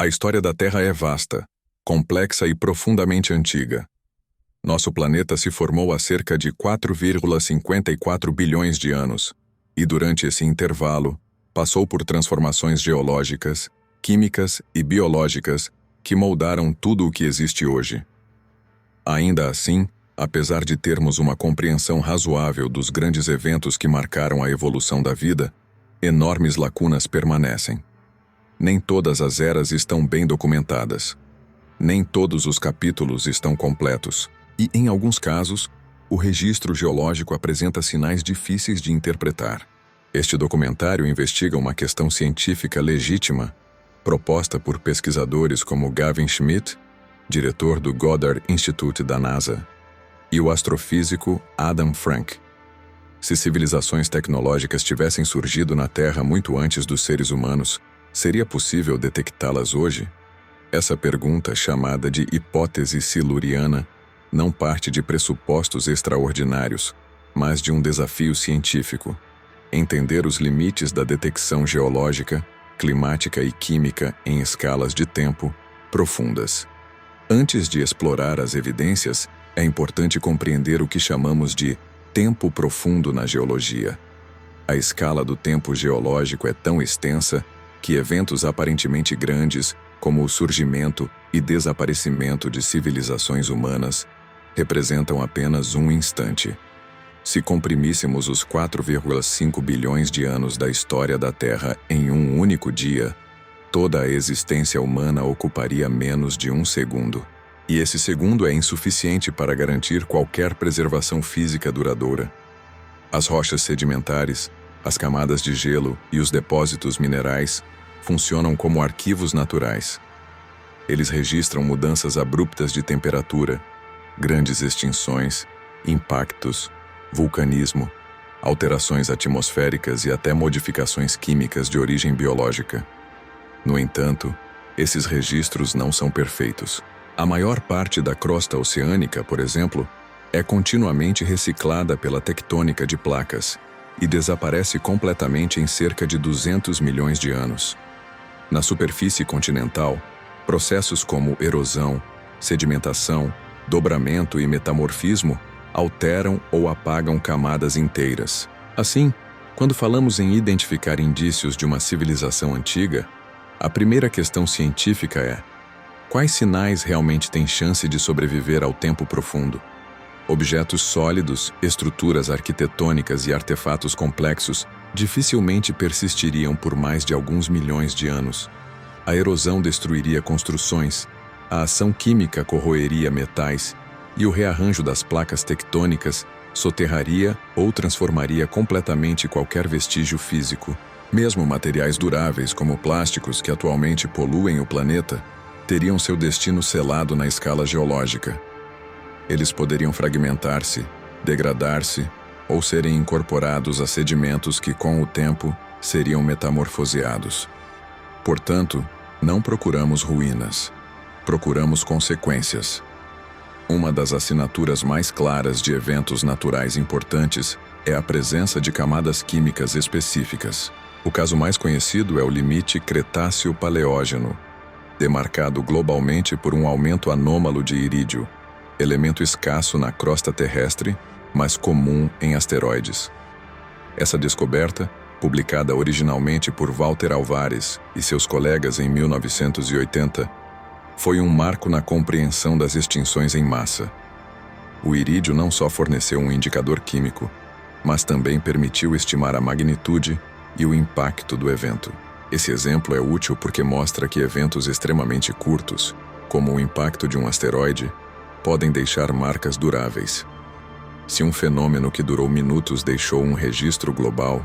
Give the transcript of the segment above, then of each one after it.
A história da Terra é vasta, complexa e profundamente antiga. Nosso planeta se formou há cerca de 4,54 bilhões de anos, e durante esse intervalo, passou por transformações geológicas, químicas e biológicas que moldaram tudo o que existe hoje. Ainda assim, apesar de termos uma compreensão razoável dos grandes eventos que marcaram a evolução da vida, enormes lacunas permanecem. Nem todas as eras estão bem documentadas. Nem todos os capítulos estão completos. E, em alguns casos, o registro geológico apresenta sinais difíceis de interpretar. Este documentário investiga uma questão científica legítima, proposta por pesquisadores como Gavin Schmidt, diretor do Goddard Institute da NASA, e o astrofísico Adam Frank. Se civilizações tecnológicas tivessem surgido na Terra muito antes dos seres humanos, seria possível detectá-las hoje? Essa pergunta, chamada de hipótese siluriana, não parte de pressupostos extraordinários, mas de um desafio científico: entender os limites da detecção geológica, climática e química em escalas de tempo profundas. Antes de explorar as evidências, é importante compreender o que chamamos de tempo profundo na geologia. A escala do tempo geológico é tão extensa que eventos aparentemente grandes, como o surgimento e desaparecimento de civilizações humanas, representam apenas um instante. Se comprimíssemos os 4,5 bilhões de anos da história da Terra em um único dia, toda a existência humana ocuparia menos de um segundo. E esse segundo é insuficiente para garantir qualquer preservação física duradoura. As rochas sedimentares, as camadas de gelo e os depósitos minerais funcionam como arquivos naturais. Eles registram mudanças abruptas de temperatura, grandes extinções, impactos, vulcanismo, alterações atmosféricas e até modificações químicas de origem biológica. No entanto, esses registros não são perfeitos. A maior parte da crosta oceânica, por exemplo, é continuamente reciclada pela tectônica de placas e desaparece completamente em cerca de 200 milhões de anos. Na superfície continental, processos como erosão, sedimentação, dobramento e metamorfismo alteram ou apagam camadas inteiras. Assim, quando falamos em identificar indícios de uma civilização antiga, a primeira questão científica é: quais sinais realmente têm chance de sobreviver ao tempo profundo? Objetos sólidos, estruturas arquitetônicas e artefatos complexos dificilmente persistiriam por mais de alguns milhões de anos. A erosão destruiria construções, a ação química corroeria metais e o rearranjo das placas tectônicas soterraria ou transformaria completamente qualquer vestígio físico. Mesmo materiais duráveis como plásticos que atualmente poluem o planeta teriam seu destino selado na escala geológica. Eles poderiam fragmentar-se, degradar-se ou serem incorporados a sedimentos que, com o tempo, seriam metamorfoseados. Portanto, não procuramos ruínas, procuramos consequências. Uma das assinaturas mais claras de eventos naturais importantes é a presença de camadas químicas específicas. O caso mais conhecido é o limite Cretáceo-Paleógeno, demarcado globalmente por um aumento anômalo de irídio, elemento escasso na crosta terrestre, mas comum em asteroides. Essa descoberta, publicada originalmente por Walter Alvarez e seus colegas em 1980, foi um marco na compreensão das extinções em massa. O irídio não só forneceu um indicador químico, mas também permitiu estimar a magnitude e o impacto do evento. Esse exemplo é útil porque mostra que eventos extremamente curtos, como o impacto de um asteroide, podem deixar marcas duráveis. Se um fenômeno que durou minutos deixou um registro global,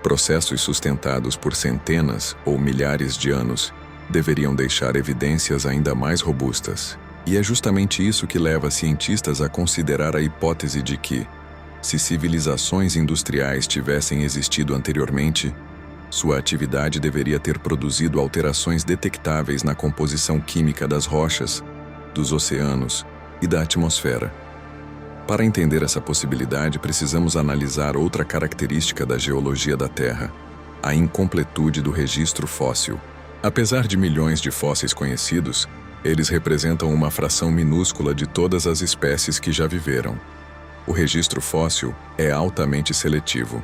processos sustentados por centenas ou milhares de anos deveriam deixar evidências ainda mais robustas. E é justamente isso que leva cientistas a considerar a hipótese de que, se civilizações industriais tivessem existido anteriormente, sua atividade deveria ter produzido alterações detectáveis na composição química das rochas, dos oceanos e da atmosfera. Para entender essa possibilidade, precisamos analisar outra característica da geologia da Terra: a incompletude do registro fóssil. Apesar de milhões de fósseis conhecidos, eles representam uma fração minúscula de todas as espécies que já viveram. O registro fóssil é altamente seletivo.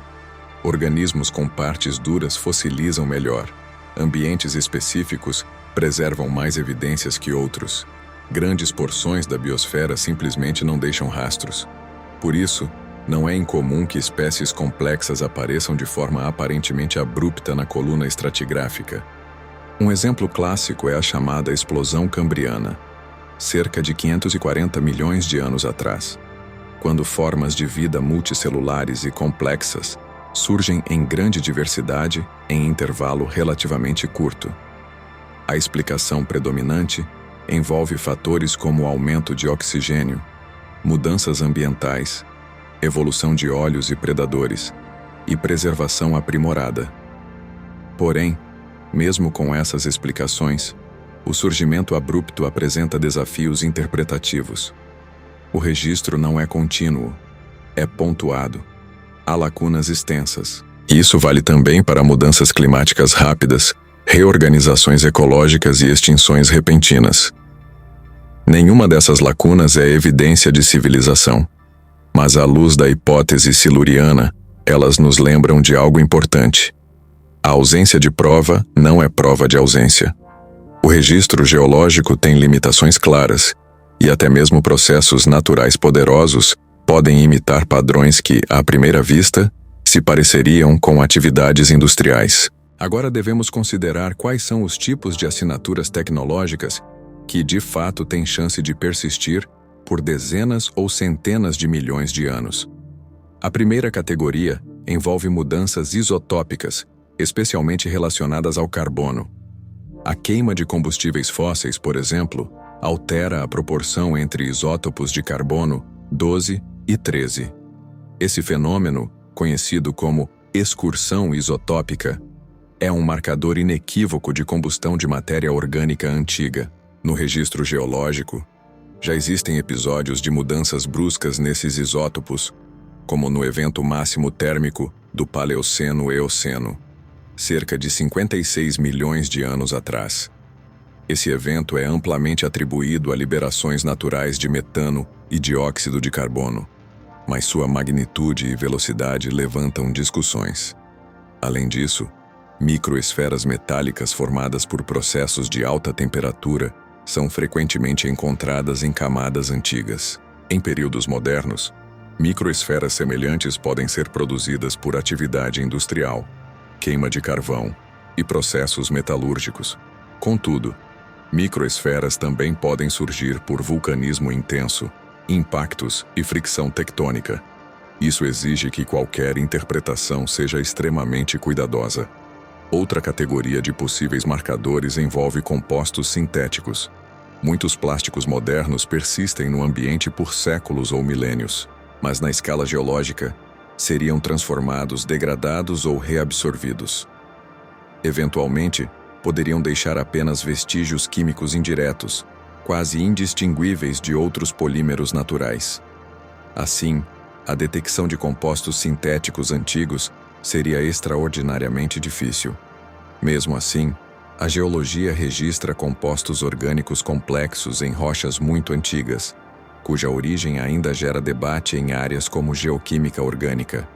Organismos com partes duras fossilizam melhor. Ambientes específicos preservam mais evidências que outros. Grandes porções da biosfera simplesmente não deixam rastros. Por isso, não é incomum que espécies complexas apareçam de forma aparentemente abrupta na coluna estratigráfica. Um exemplo clássico é a chamada explosão cambriana, cerca de 540 milhões de anos atrás, quando formas de vida multicelulares e complexas surgem em grande diversidade em intervalo relativamente curto. A explicação predominante envolve fatores como o aumento de oxigênio, mudanças ambientais, evolução de óleos e predadores e preservação aprimorada. Porém, mesmo com essas explicações, o surgimento abrupto apresenta desafios interpretativos. O registro não é contínuo, é pontuado. Há lacunas extensas. Isso vale também para mudanças climáticas rápidas, reorganizações ecológicas e extinções repentinas. Nenhuma dessas lacunas é evidência de civilização, mas à luz da hipótese siluriana, elas nos lembram de algo importante. A ausência de prova não é prova de ausência. O registro geológico tem limitações claras, e até mesmo processos naturais poderosos podem imitar padrões que, à primeira vista, se pareceriam com atividades industriais. Agora devemos considerar quais são os tipos de assinaturas tecnológicas que, de fato, têm chance de persistir por dezenas ou centenas de milhões de anos. A primeira categoria envolve mudanças isotópicas, especialmente relacionadas ao carbono. A queima de combustíveis fósseis, por exemplo, altera a proporção entre isótopos de carbono 12 e 13. Esse fenômeno, conhecido como excursão isotópica, é um marcador inequívoco de combustão de matéria orgânica antiga. No registro geológico, já existem episódios de mudanças bruscas nesses isótopos, como no evento máximo térmico do Paleoceno-Eoceno, cerca de 56 milhões de anos atrás. Esse evento é amplamente atribuído a liberações naturais de metano e dióxido de carbono, mas sua magnitude e velocidade levantam discussões. Além disso, microesferas metálicas formadas por processos de alta temperatura são frequentemente encontradas em camadas antigas. Em períodos modernos, microesferas semelhantes podem ser produzidas por atividade industrial, queima de carvão e processos metalúrgicos. Contudo, microesferas também podem surgir por vulcanismo intenso, impactos e fricção tectônica. Isso exige que qualquer interpretação seja extremamente cuidadosa. Outra categoria de possíveis marcadores envolve compostos sintéticos. Muitos plásticos modernos persistem no ambiente por séculos ou milênios, mas na escala geológica, seriam transformados, degradados ou reabsorvidos. Eventualmente, poderiam deixar apenas vestígios químicos indiretos, quase indistinguíveis de outros polímeros naturais. Assim, a detecção de compostos sintéticos antigos seria extraordinariamente difícil. Mesmo assim, a geologia registra compostos orgânicos complexos em rochas muito antigas, cuja origem ainda gera debate em áreas como geoquímica orgânica.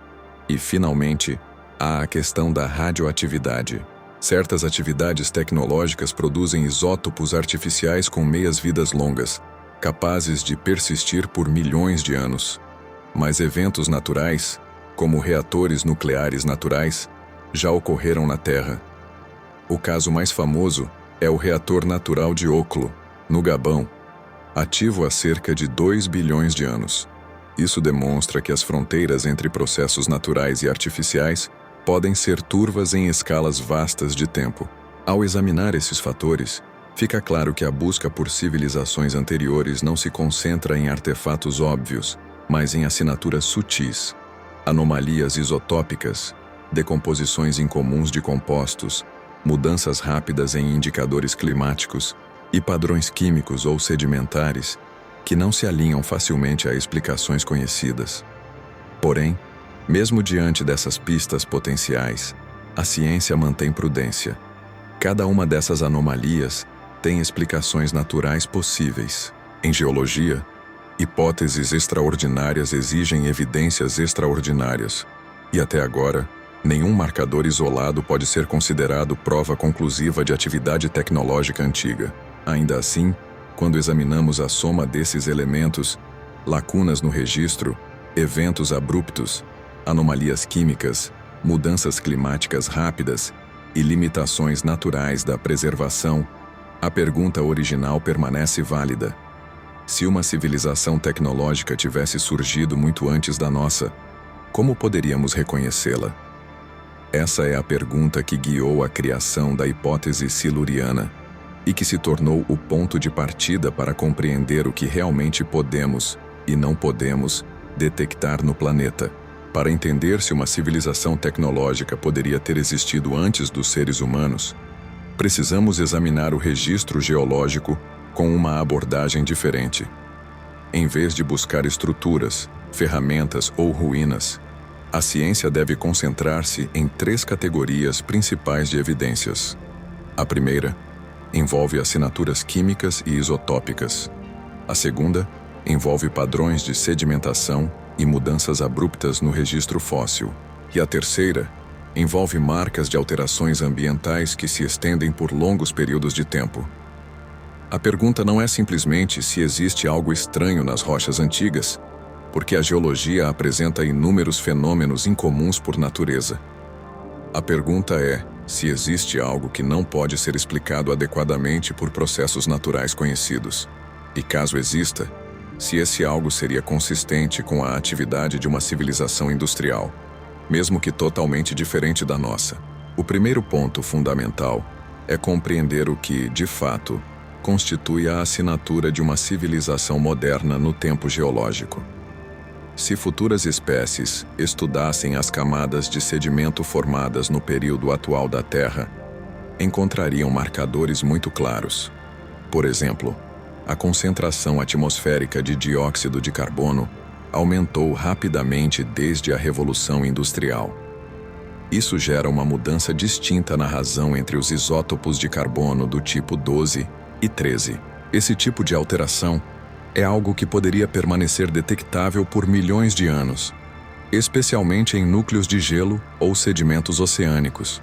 E, finalmente, há a questão da radioatividade. Certas atividades tecnológicas produzem isótopos artificiais com meias-vidas longas, capazes de persistir por milhões de anos. Mas eventos naturais, como reatores nucleares naturais, já ocorreram na Terra. O caso mais famoso é o reator natural de Oklo, no Gabão, ativo há cerca de 2 bilhões de anos. Isso demonstra que as fronteiras entre processos naturais e artificiais podem ser turvas em escalas vastas de tempo. Ao examinar esses fatores, fica claro que a busca por civilizações anteriores não se concentra em artefatos óbvios, mas em assinaturas sutis, anomalias isotópicas, decomposições incomuns de compostos, mudanças rápidas em indicadores climáticos e padrões químicos ou sedimentares que não se alinham facilmente a explicações conhecidas. Porém, mesmo diante dessas pistas potenciais, a ciência mantém prudência. Cada uma dessas anomalias tem explicações naturais possíveis. Em geologia, hipóteses extraordinárias exigem evidências extraordinárias. E até agora, nenhum marcador isolado pode ser considerado prova conclusiva de atividade tecnológica antiga. Ainda assim, quando examinamos a soma desses elementos, lacunas no registro, eventos abruptos, anomalias químicas, mudanças climáticas rápidas e limitações naturais da preservação, a pergunta original permanece válida. Se uma civilização tecnológica tivesse surgido muito antes da nossa, como poderíamos reconhecê-la? Essa é a pergunta que guiou a criação da hipótese siluriana e que se tornou o ponto de partida para compreender o que realmente podemos e não podemos detectar no planeta. Para entender se uma civilização tecnológica poderia ter existido antes dos seres humanos, precisamos examinar o registro geológico com uma abordagem diferente. Em vez de buscar estruturas, ferramentas ou ruínas, a ciência deve concentrar-se em 3 categorias principais de evidências. A primeira envolve assinaturas químicas e isotópicas. A segunda envolve padrões de sedimentação e mudanças abruptas no registro fóssil. E a terceira envolve marcas de alterações ambientais que se estendem por longos períodos de tempo. A pergunta não é simplesmente se existe algo estranho nas rochas antigas, porque a geologia apresenta inúmeros fenômenos incomuns por natureza. A pergunta é se existe algo que não pode ser explicado adequadamente por processos naturais conhecidos. E caso exista, se esse algo seria consistente com a atividade de uma civilização industrial, mesmo que totalmente diferente da nossa. O primeiro ponto fundamental é compreender o que, de fato, constitui a assinatura de uma civilização moderna no tempo geológico. Se futuras espécies estudassem as camadas de sedimento formadas no período atual da Terra, encontrariam marcadores muito claros. Por exemplo, a concentração atmosférica de dióxido de carbono aumentou rapidamente desde a Revolução Industrial. Isso gera uma mudança distinta na razão entre os isótopos de carbono do tipo 12 e 13. Esse tipo de alteração é algo que poderia permanecer detectável por milhões de anos, especialmente em núcleos de gelo ou sedimentos oceânicos.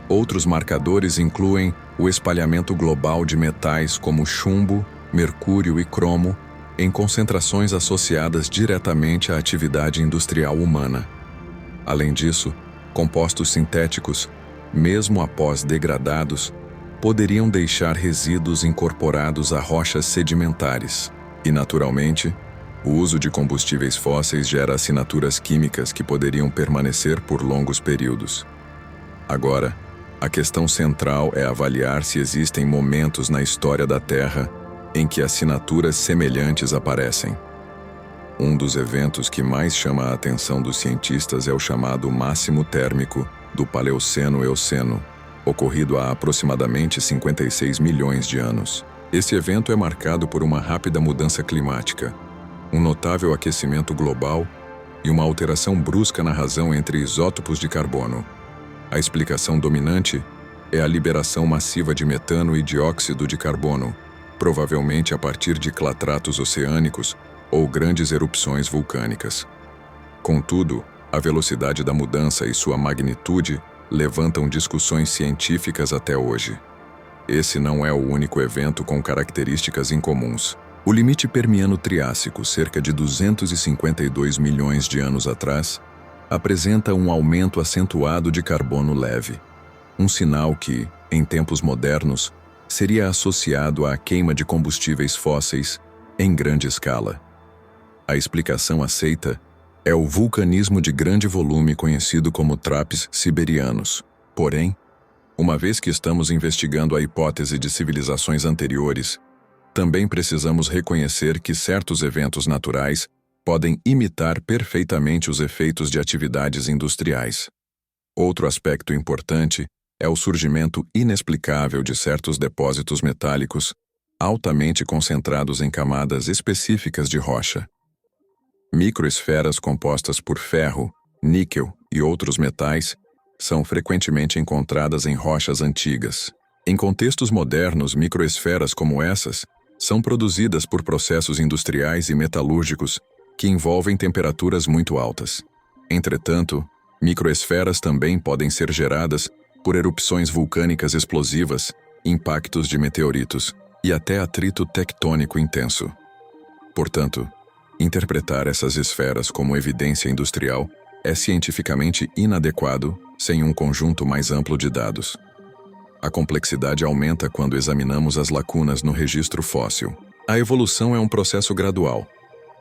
Outros marcadores incluem o espalhamento global de metais como chumbo, mercúrio e cromo, em concentrações associadas diretamente à atividade industrial humana. Além disso, compostos sintéticos, mesmo após degradados, poderiam deixar resíduos incorporados a rochas sedimentares. E, naturalmente, o uso de combustíveis fósseis gera assinaturas químicas que poderiam permanecer por longos períodos. Agora, a questão central é avaliar se existem momentos na história da Terra em que assinaturas semelhantes aparecem. Um dos eventos que mais chama a atenção dos cientistas é o chamado máximo térmico do Paleoceno-Eoceno, ocorrido há aproximadamente 56 milhões de anos. Esse evento é marcado por uma rápida mudança climática, um notável aquecimento global e uma alteração brusca na razão entre isótopos de carbono. A explicação dominante é a liberação massiva de metano e dióxido de carbono, provavelmente a partir de clatratos oceânicos ou grandes erupções vulcânicas. Contudo, a velocidade da mudança e sua magnitude levantam discussões científicas até hoje. Esse não é o único evento com características incomuns. O limite Permiano-Triássico, cerca de 252 milhões de anos atrás, apresenta um aumento acentuado de carbono leve, um sinal que, em tempos modernos, seria associado à queima de combustíveis fósseis em grande escala. A explicação aceita é o vulcanismo de grande volume conhecido como traps siberianos. Porém, uma vez que estamos investigando a hipótese de civilizações anteriores, também precisamos reconhecer que certos eventos naturais podem imitar perfeitamente os efeitos de atividades industriais. Outro aspecto importante é o surgimento inexplicável de certos depósitos metálicos, altamente concentrados em camadas específicas de rocha. Microesferas compostas por ferro, níquel e outros metais são frequentemente encontradas em rochas antigas. Em contextos modernos, microesferas como essas são produzidas por processos industriais e metalúrgicos que envolvem temperaturas muito altas. Entretanto, microesferas também podem ser geradas por erupções vulcânicas explosivas, impactos de meteoritos e até atrito tectônico intenso. Portanto, interpretar essas esferas como evidência industrial é cientificamente inadequado sem um conjunto mais amplo de dados. A complexidade aumenta quando examinamos as lacunas no registro fóssil. A evolução é um processo gradual,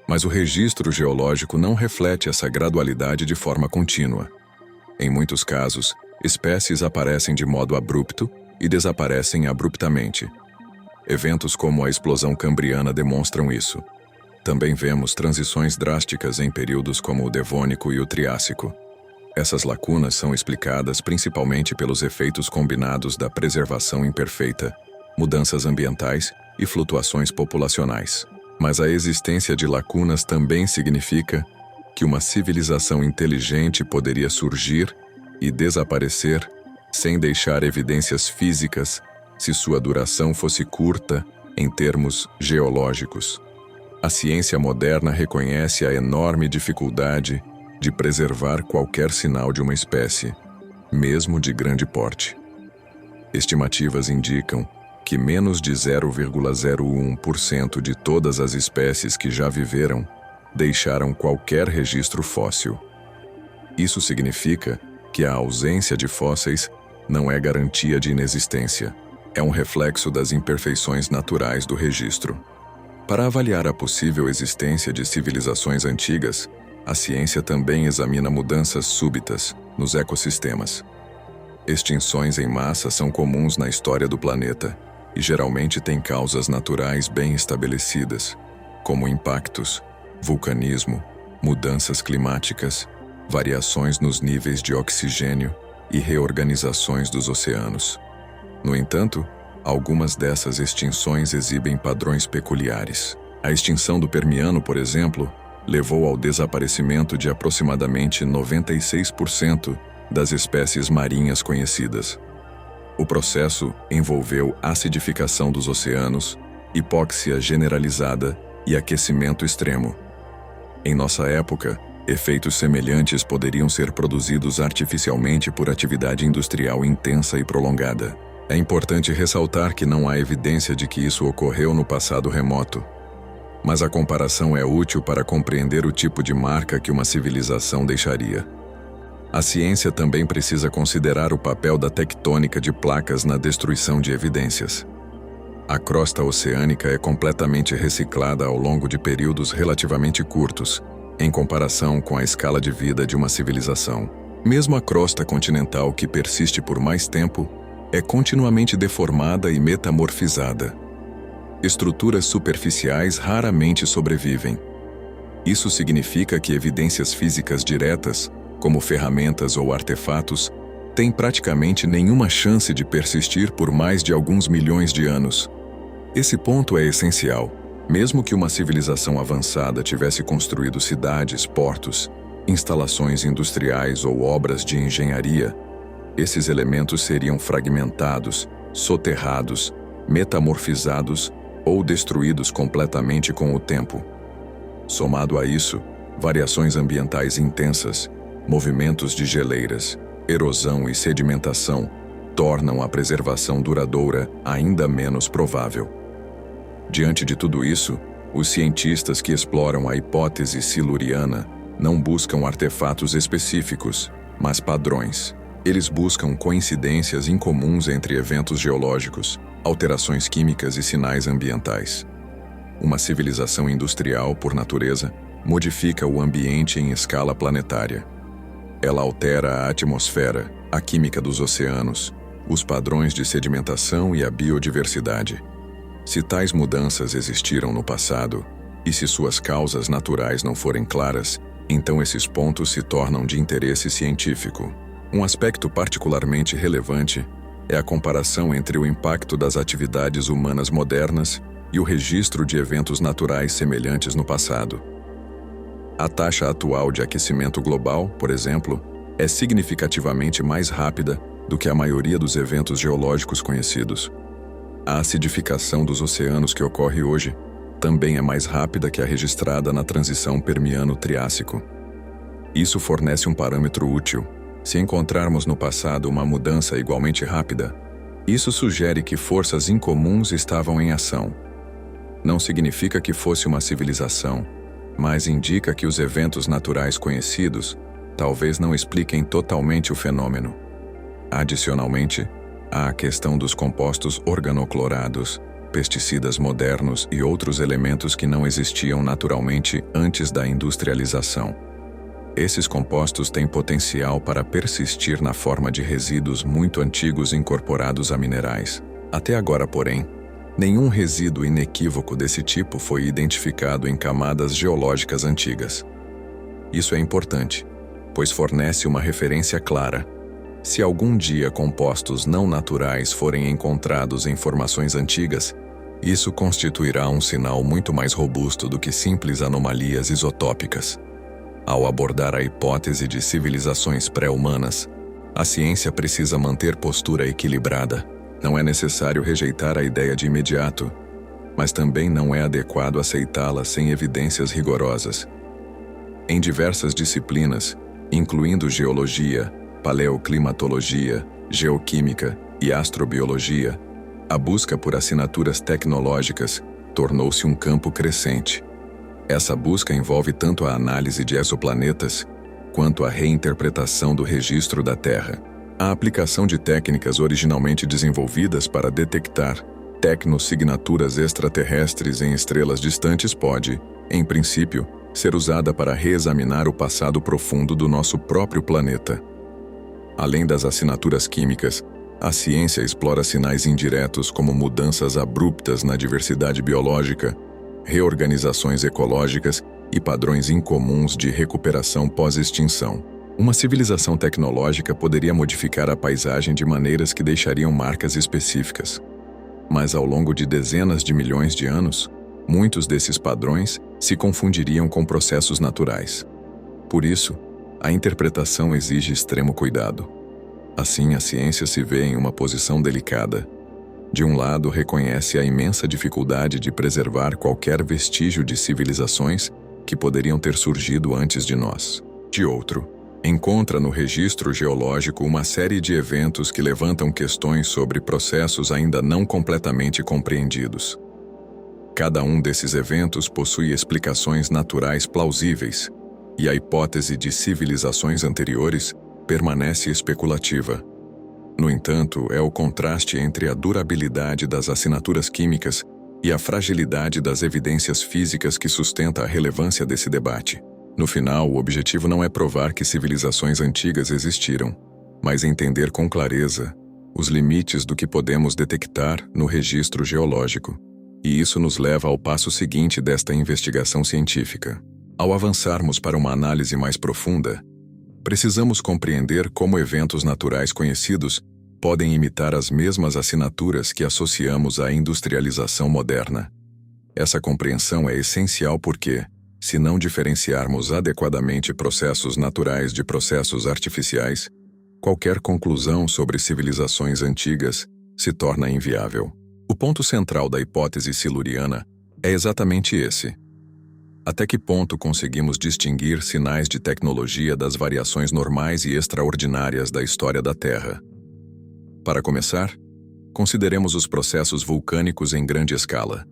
mas o registro geológico não reflete essa gradualidade de forma contínua. Em muitos casos, espécies aparecem de modo abrupto e desaparecem abruptamente. Eventos como a explosão cambriana demonstram isso. Também vemos transições drásticas em períodos como o Devônico e o Triássico. Essas lacunas são explicadas principalmente pelos efeitos combinados da preservação imperfeita, mudanças ambientais e flutuações populacionais. Mas a existência de lacunas também significa que uma civilização inteligente poderia surgir e desaparecer sem deixar evidências físicas se sua duração fosse curta em termos geológicos. A ciência moderna reconhece a enorme dificuldade de preservar qualquer sinal de uma espécie, mesmo de grande porte. Estimativas indicam que menos de 0,01% de todas as espécies que já viveram deixaram qualquer registro fóssil. Isso significa que a ausência de fósseis não é garantia de inexistência, é um reflexo das imperfeições naturais do registro. Para avaliar a possível existência de civilizações antigas, a ciência também examina mudanças súbitas nos ecossistemas. Extinções em massa são comuns na história do planeta e geralmente têm causas naturais bem estabelecidas, como impactos, vulcanismo, mudanças climáticas, variações nos níveis de oxigênio e reorganizações dos oceanos. No entanto, algumas dessas extinções exibem padrões peculiares. A extinção do Permiano, por exemplo, levou ao desaparecimento de aproximadamente 96% das espécies marinhas conhecidas. O processo envolveu acidificação dos oceanos, hipóxia generalizada e aquecimento extremo. Em nossa época, efeitos semelhantes poderiam ser produzidos artificialmente por atividade industrial intensa e prolongada. É importante ressaltar que não há evidência de que isso ocorreu no passado remoto, mas a comparação é útil para compreender o tipo de marca que uma civilização deixaria. A ciência também precisa considerar o papel da tectônica de placas na destruição de evidências. A crosta oceânica é completamente reciclada ao longo de períodos relativamente curtos, em comparação com a escala de vida de uma civilização. Mesmo a crosta continental, que persiste por mais tempo, é continuamente deformada e metamorfizada. Estruturas superficiais raramente sobrevivem. Isso significa que evidências físicas diretas, como ferramentas ou artefatos, têm praticamente nenhuma chance de persistir por mais de alguns milhões de anos. Esse ponto é essencial. Mesmo que uma civilização avançada tivesse construído cidades, portos, instalações industriais ou obras de engenharia, esses elementos seriam fragmentados, soterrados, metamorfizados ou destruídos completamente com o tempo. Somado a isso, variações ambientais intensas, movimentos de geleiras, erosão e sedimentação tornam a preservação duradoura ainda menos provável. Diante de tudo isso, os cientistas que exploram a hipótese siluriana não buscam artefatos específicos, mas padrões. Eles buscam coincidências incomuns entre eventos geológicos, alterações químicas e sinais ambientais. Uma civilização industrial, por natureza, modifica o ambiente em escala planetária. Ela altera a atmosfera, a química dos oceanos, os padrões de sedimentação e a biodiversidade. Se tais mudanças existiram no passado, e se suas causas naturais não forem claras, então esses pontos se tornam de interesse científico. Um aspecto particularmente relevante é a comparação entre o impacto das atividades humanas modernas e o registro de eventos naturais semelhantes no passado. A taxa atual de aquecimento global, por exemplo, é significativamente mais rápida do que a maioria dos eventos geológicos conhecidos. A acidificação dos oceanos que ocorre hoje também é mais rápida que a registrada na transição Permiano-Triássico. Isso fornece um parâmetro útil. Se encontrarmos no passado uma mudança igualmente rápida, isso sugere que forças incomuns estavam em ação. Não significa que fosse uma civilização, mas indica que os eventos naturais conhecidos talvez não expliquem totalmente o fenômeno. Adicionalmente, há a questão dos compostos organoclorados, pesticidas modernos e outros elementos que não existiam naturalmente antes da industrialização. Esses compostos têm potencial para persistir na forma de resíduos muito antigos incorporados a minerais. Até agora, porém, nenhum resíduo inequívoco desse tipo foi identificado em camadas geológicas antigas. Isso é importante, pois fornece uma referência clara. Se algum dia compostos não naturais forem encontrados em formações antigas, isso constituirá um sinal muito mais robusto do que simples anomalias isotópicas. Ao abordar a hipótese de civilizações pré-humanas, a ciência precisa manter postura equilibrada. Não é necessário rejeitar a ideia de imediato, mas também não é adequado aceitá-la sem evidências rigorosas. Em diversas disciplinas, incluindo geologia, paleoclimatologia, geoquímica e astrobiologia, a busca por assinaturas tecnológicas tornou-se um campo crescente. Essa busca envolve tanto a análise de exoplanetas, quanto a reinterpretação do registro da Terra. A aplicação de técnicas originalmente desenvolvidas para detectar tecnosignaturas extraterrestres em estrelas distantes pode, em princípio, ser usada para reexaminar o passado profundo do nosso próprio planeta. Além das assinaturas químicas, a ciência explora sinais indiretos como mudanças abruptas na diversidade biológica, reorganizações ecológicas e padrões incomuns de recuperação pós-extinção. Uma civilização tecnológica poderia modificar a paisagem de maneiras que deixariam marcas específicas. Mas ao longo de dezenas de milhões de anos, muitos desses padrões se confundiriam com processos naturais. Por isso, a interpretação exige extremo cuidado. Assim, a ciência se vê em uma posição delicada. De um lado, reconhece a imensa dificuldade de preservar qualquer vestígio de civilizações que poderiam ter surgido antes de nós. De outro, encontra no registro geológico uma série de eventos que levantam questões sobre processos ainda não completamente compreendidos. Cada um desses eventos possui explicações naturais plausíveis, e a hipótese de civilizações anteriores permanece especulativa. No entanto, é o contraste entre a durabilidade das assinaturas químicas e a fragilidade das evidências físicas que sustenta a relevância desse debate. No final, o objetivo não é provar que civilizações antigas existiram, mas entender com clareza os limites do que podemos detectar no registro geológico. E isso nos leva ao passo seguinte desta investigação científica. Ao avançarmos para uma análise mais profunda, precisamos compreender como eventos naturais conhecidos podem imitar as mesmas assinaturas que associamos à industrialização moderna. Essa compreensão é essencial porque, se não diferenciarmos adequadamente processos naturais de processos artificiais, qualquer conclusão sobre civilizações antigas se torna inviável. O ponto central da hipótese siluriana é exatamente esse. Até que ponto conseguimos distinguir sinais de tecnologia das variações normais e extraordinárias da história da Terra? Para começar, consideremos os processos vulcânicos em grande escala.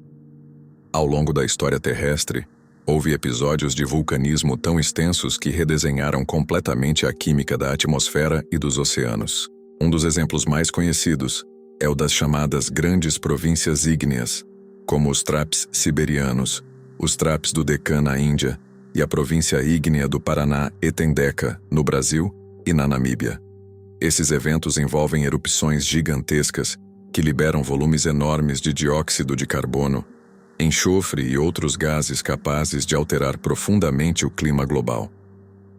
Ao longo da história terrestre, houve episódios de vulcanismo tão extensos que redesenharam completamente a química da atmosfera e dos oceanos. Um dos exemplos mais conhecidos é o das chamadas grandes províncias ígneas, como os Traps siberianos, os Traps do Deccan na Índia e a província ígnea do Paraná Etendeka, no Brasil e na Namíbia. Esses eventos envolvem erupções gigantescas que liberam volumes enormes de dióxido de carbono, enxofre e outros gases capazes de alterar profundamente o clima global.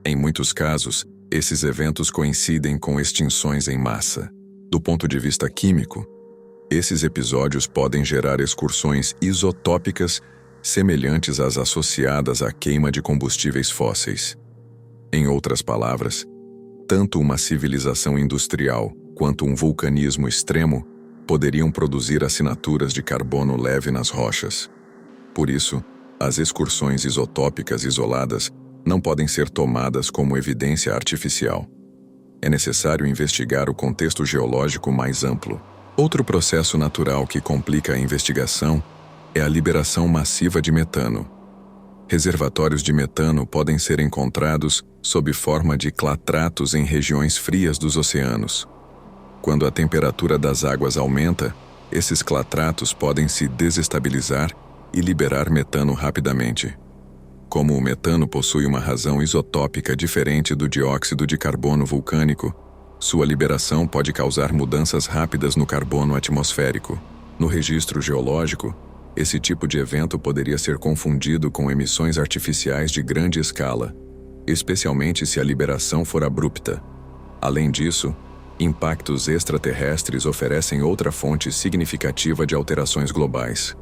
Em muitos casos, esses eventos coincidem com extinções em massa. Do ponto de vista químico, esses episódios podem gerar excursões isotópicas semelhantes às associadas à queima de combustíveis fósseis. Em outras palavras, tanto uma civilização industrial quanto um vulcanismo extremo poderiam produzir assinaturas de carbono leve nas rochas. Por isso, as excursões isotópicas isoladas não podem ser tomadas como evidência artificial. É necessário investigar o contexto geológico mais amplo. Outro processo natural que complica a investigação é a liberação massiva de metano. Reservatórios de metano podem ser encontrados sob forma de clatratos em regiões frias dos oceanos. Quando a temperatura das águas aumenta, esses clatratos podem se desestabilizar e liberar metano rapidamente. Como o metano possui uma razão isotópica diferente do dióxido de carbono vulcânico, sua liberação pode causar mudanças rápidas no carbono atmosférico. No registro geológico, esse tipo de evento poderia ser confundido com emissões artificiais de grande escala, especialmente se a liberação for abrupta. Além disso, impactos extraterrestres oferecem outra fonte significativa de alterações globais.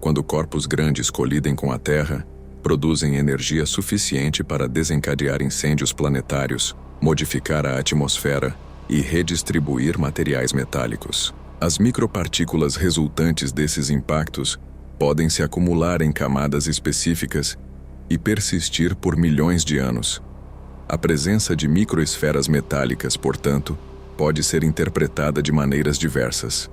Quando corpos grandes colidem com a Terra, produzem energia suficiente para desencadear incêndios planetários, modificar a atmosfera e redistribuir materiais metálicos. As micropartículas resultantes desses impactos podem se acumular em camadas específicas e persistir por milhões de anos. A presença de microesferas metálicas, portanto, pode ser interpretada de maneiras diversas.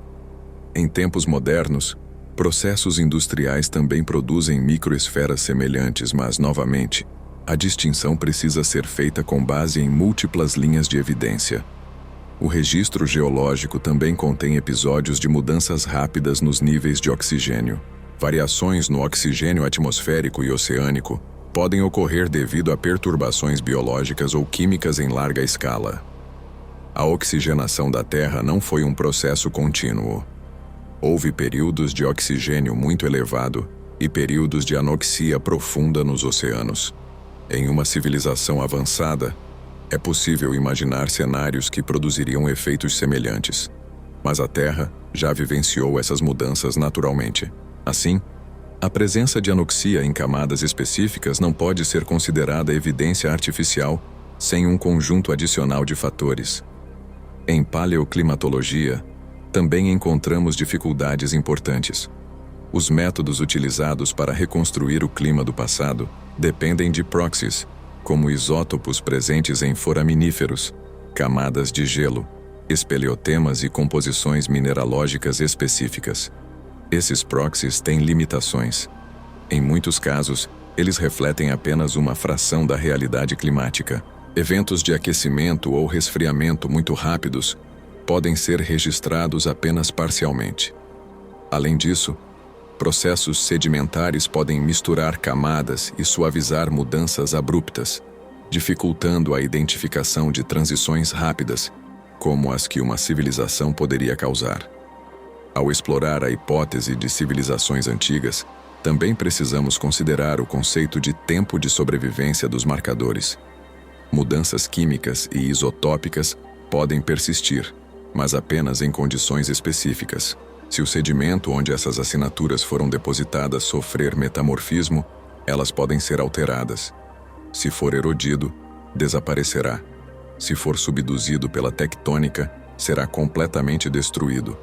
Em tempos modernos, processos industriais também produzem microesferas semelhantes, mas, novamente, a distinção precisa ser feita com base em múltiplas linhas de evidência. O registro geológico também contém episódios de mudanças rápidas nos níveis de oxigênio. Variações no oxigênio atmosférico e oceânico podem ocorrer devido a perturbações biológicas ou químicas em larga escala. A oxigenação da Terra não foi um processo contínuo. Houve períodos de oxigênio muito elevado e períodos de anoxia profunda nos oceanos. Em uma civilização avançada, é possível imaginar cenários que produziriam efeitos semelhantes, mas a Terra já vivenciou essas mudanças naturalmente. Assim, a presença de anoxia em camadas específicas não pode ser considerada evidência artificial sem um conjunto adicional de fatores. Em paleoclimatologia, também encontramos dificuldades importantes. Os métodos utilizados para reconstruir o clima do passado dependem de proxies, como isótopos presentes em foraminíferos, camadas de gelo, espeleotemas e composições mineralógicas específicas. Esses proxies têm limitações. Em muitos casos, eles refletem apenas uma fração da realidade climática. Eventos de aquecimento ou resfriamento muito rápidos podem ser registrados apenas parcialmente. Além disso, processos sedimentares podem misturar camadas e suavizar mudanças abruptas, dificultando a identificação de transições rápidas, como as que uma civilização poderia causar. Ao explorar a hipótese de civilizações antigas, também precisamos considerar o conceito de tempo de sobrevivência dos marcadores. Mudanças químicas e isotópicas podem persistir, mas apenas em condições específicas. Se o sedimento onde essas assinaturas foram depositadas sofrer metamorfismo, elas podem ser alteradas. Se for erodido, desaparecerá. Se for subduzido pela tectônica, será completamente destruído.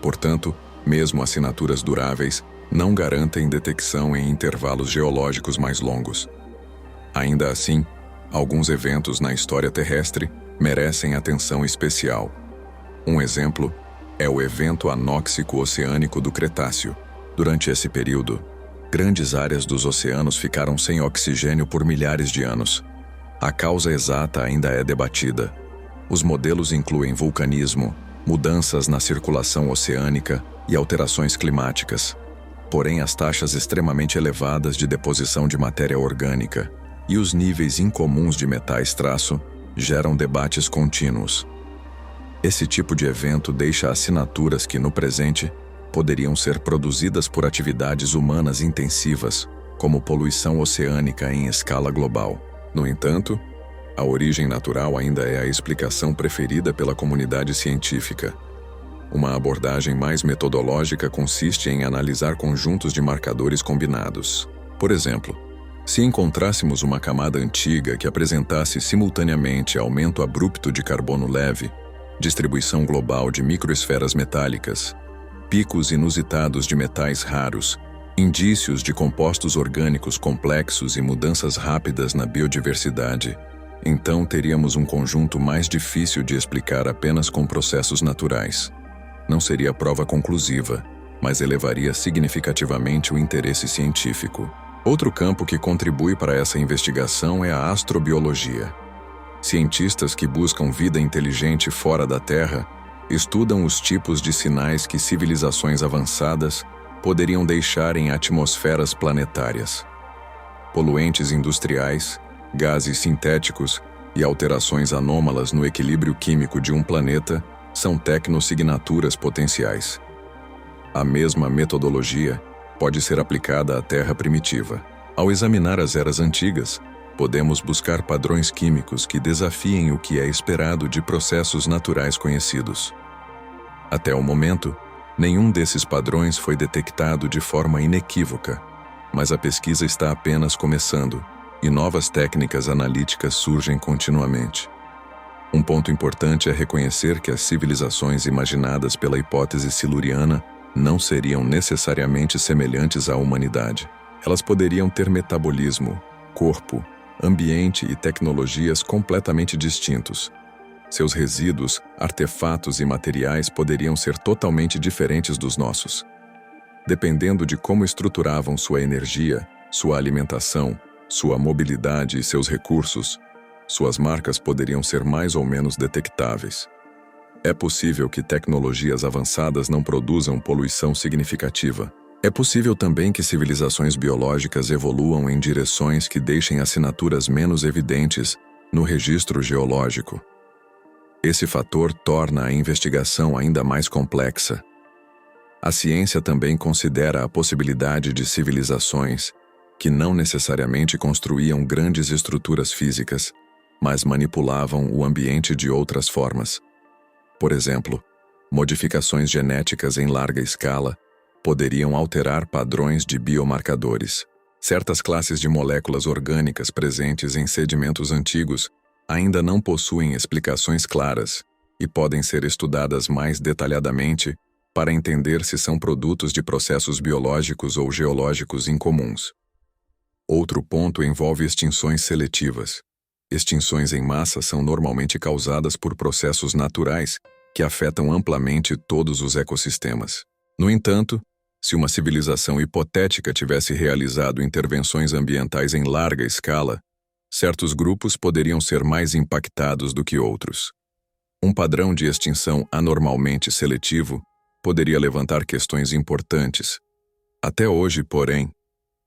Portanto, mesmo assinaturas duráveis não garantem detecção em intervalos geológicos mais longos. Ainda assim, alguns eventos na história terrestre merecem atenção especial. Um exemplo é o evento anóxico oceânico do Cretáceo. Durante esse período, grandes áreas dos oceanos ficaram sem oxigênio por milhares de anos. A causa exata ainda é debatida. Os modelos incluem vulcanismo, mudanças na circulação oceânica e alterações climáticas. Porém, as taxas extremamente elevadas de deposição de matéria orgânica e os níveis incomuns de metais traço geram debates contínuos. Esse tipo de evento deixa assinaturas que, no presente, poderiam ser produzidas por atividades humanas intensivas, como poluição oceânica em escala global. No entanto, a origem natural ainda é a explicação preferida pela comunidade científica. Uma abordagem mais metodológica consiste em analisar conjuntos de marcadores combinados. Por exemplo, se encontrássemos uma camada antiga que apresentasse simultaneamente aumento abrupto de carbono leve, distribuição global de microesferas metálicas, picos inusitados de metais raros, indícios de compostos orgânicos complexos e mudanças rápidas na biodiversidade, então teríamos um conjunto mais difícil de explicar apenas com processos naturais. Não seria prova conclusiva, mas elevaria significativamente o interesse científico. Outro campo que contribui para essa investigação é a astrobiologia. Cientistas que buscam vida inteligente fora da Terra estudam os tipos de sinais que civilizações avançadas poderiam deixar em atmosferas planetárias. Poluentes industriais, gases sintéticos e alterações anômalas no equilíbrio químico de um planeta são tecnossignaturas potenciais. A mesma metodologia pode ser aplicada à Terra primitiva. Ao examinar as eras antigas, podemos buscar padrões químicos que desafiem o que é esperado de processos naturais conhecidos. Até o momento, nenhum desses padrões foi detectado de forma inequívoca, mas a pesquisa está apenas começando e novas técnicas analíticas surgem continuamente. Um ponto importante é reconhecer que as civilizações imaginadas pela hipótese siluriana não seriam necessariamente semelhantes à humanidade. Elas poderiam ter metabolismo, corpo, ambiente e tecnologias completamente distintos. Seus resíduos, artefatos e materiais poderiam ser totalmente diferentes dos nossos. Dependendo de como estruturavam sua energia, sua alimentação, sua mobilidade e seus recursos, suas marcas poderiam ser mais ou menos detectáveis. É possível que tecnologias avançadas não produzam poluição significativa. É possível também que civilizações biológicas evoluam em direções que deixem assinaturas menos evidentes no registro geológico. Esse fator torna a investigação ainda mais complexa. A ciência também considera a possibilidade de civilizações que não necessariamente construíam grandes estruturas físicas, mas manipulavam o ambiente de outras formas. Por exemplo, modificações genéticas em larga escala poderiam alterar padrões de biomarcadores. Certas classes de moléculas orgânicas presentes em sedimentos antigos ainda não possuem explicações claras e podem ser estudadas mais detalhadamente para entender se são produtos de processos biológicos ou geológicos incomuns. Outro ponto envolve extinções seletivas. Extinções em massa são normalmente causadas por processos naturais que afetam amplamente todos os ecossistemas. No entanto, se uma civilização hipotética tivesse realizado intervenções ambientais em larga escala, certos grupos poderiam ser mais impactados do que outros. Um padrão de extinção anormalmente seletivo poderia levantar questões importantes. Até hoje, porém,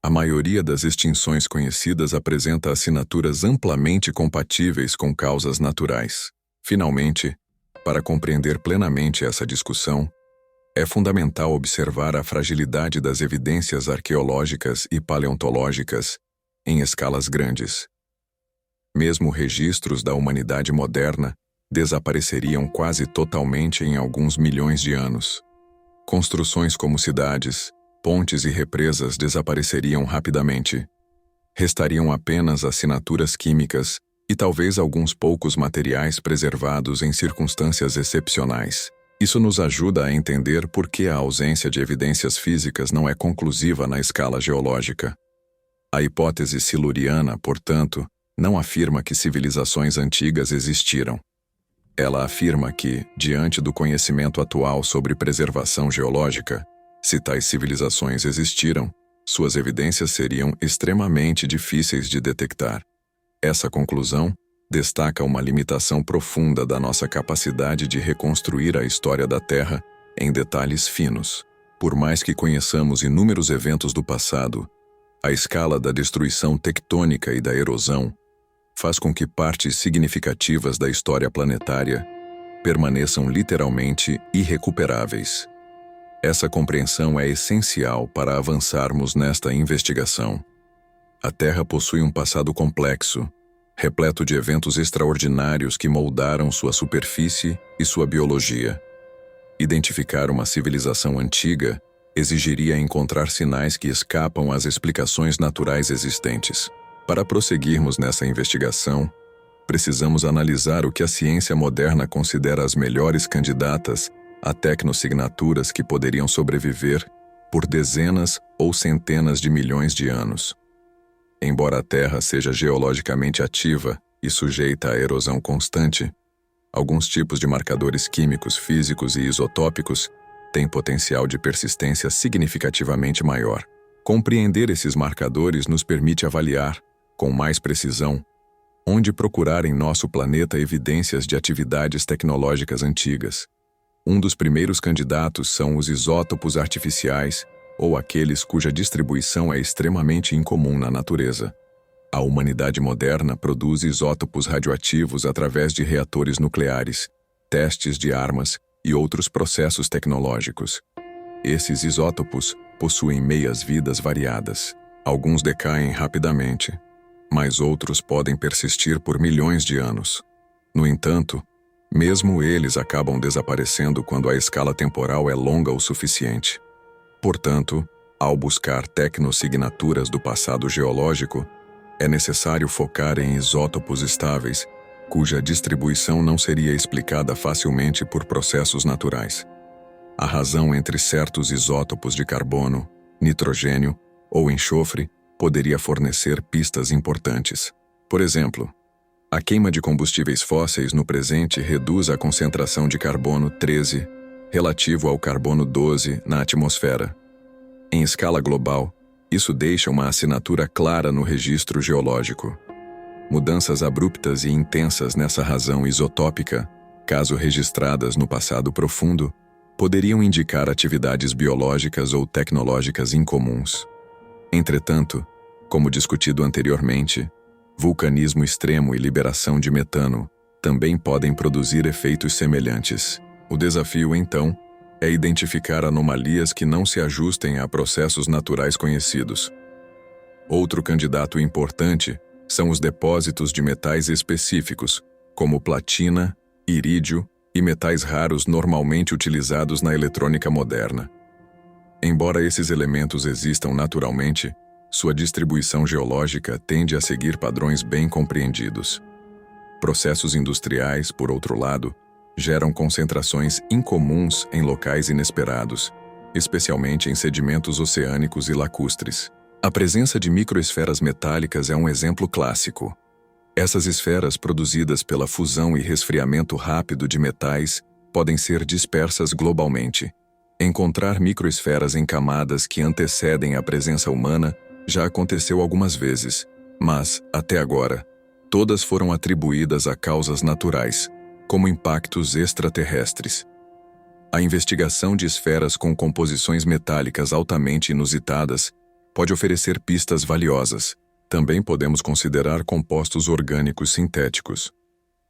a maioria das extinções conhecidas apresenta assinaturas amplamente compatíveis com causas naturais. Finalmente, para compreender plenamente essa discussão, é fundamental observar a fragilidade das evidências arqueológicas e paleontológicas em escalas grandes. Mesmo registros da humanidade moderna desapareceriam quase totalmente em alguns milhões de anos. Construções como cidades, pontes e represas desapareceriam rapidamente. Restariam apenas assinaturas químicas e talvez alguns poucos materiais preservados em circunstâncias excepcionais. Isso nos ajuda a entender por que a ausência de evidências físicas não é conclusiva na escala geológica. A hipótese siluriana, portanto, não afirma que civilizações antigas existiram. Ela afirma que, diante do conhecimento atual sobre preservação geológica, se tais civilizações existiram, suas evidências seriam extremamente difíceis de detectar. Essa conclusão destaca uma limitação profunda da nossa capacidade de reconstruir a história da Terra em detalhes finos. Por mais que conheçamos inúmeros eventos do passado, a escala da destruição tectônica e da erosão faz com que partes significativas da história planetária permaneçam literalmente irrecuperáveis. Essa compreensão é essencial para avançarmos nesta investigação. A Terra possui um passado complexo, repleto de eventos extraordinários que moldaram sua superfície e sua biologia. Identificar uma civilização antiga exigiria encontrar sinais que escapam às explicações naturais existentes. Para prosseguirmos nessa investigação, precisamos analisar o que a ciência moderna considera as melhores candidatas a tecnossignaturas que poderiam sobreviver por dezenas ou centenas de milhões de anos. Embora a Terra seja geologicamente ativa e sujeita à erosão constante, alguns tipos de marcadores químicos, físicos e isotópicos têm potencial de persistência significativamente maior. Compreender esses marcadores nos permite avaliar, com mais precisão, onde procurar em nosso planeta evidências de atividades tecnológicas antigas. Um dos primeiros candidatos são os isótopos artificiais, ou aqueles cuja distribuição é extremamente incomum na natureza. A humanidade moderna produz isótopos radioativos através de reatores nucleares, testes de armas e outros processos tecnológicos. Esses isótopos possuem meias-vidas variadas. Alguns decaem rapidamente, mas outros podem persistir por milhões de anos. No entanto, mesmo eles acabam desaparecendo quando a escala temporal é longa o suficiente. Portanto, ao buscar tecnossignaturas do passado geológico, é necessário focar em isótopos estáveis, cuja distribuição não seria explicada facilmente por processos naturais. A razão entre certos isótopos de carbono, nitrogênio ou enxofre poderia fornecer pistas importantes. Por exemplo, a queima de combustíveis fósseis no presente reduz a concentração de carbono 13 relativo ao carbono 12 na atmosfera. Em escala global, isso deixa uma assinatura clara no registro geológico. Mudanças abruptas e intensas nessa razão isotópica, caso registradas no passado profundo, poderiam indicar atividades biológicas ou tecnológicas incomuns. Entretanto, como discutido anteriormente, vulcanismo extremo e liberação de metano também podem produzir efeitos semelhantes. O desafio, então, é identificar anomalias que não se ajustem a processos naturais conhecidos. Outro candidato importante são os depósitos de metais específicos, como platina, irídio e metais raros normalmente utilizados na eletrônica moderna. Embora esses elementos existam naturalmente, sua distribuição geológica tende a seguir padrões bem compreendidos. Processos industriais, por outro lado, geram concentrações incomuns em locais inesperados, especialmente em sedimentos oceânicos e lacustres. A presença de microesferas metálicas é um exemplo clássico. Essas esferas, produzidas pela fusão e resfriamento rápido de metais, podem ser dispersas globalmente. Encontrar microesferas em camadas que antecedem a presença humana já aconteceu algumas vezes, mas, até agora, todas foram atribuídas a causas naturais, como impactos extraterrestres. A investigação de esferas com composições metálicas altamente inusitadas pode oferecer pistas valiosas. Também podemos considerar compostos orgânicos sintéticos.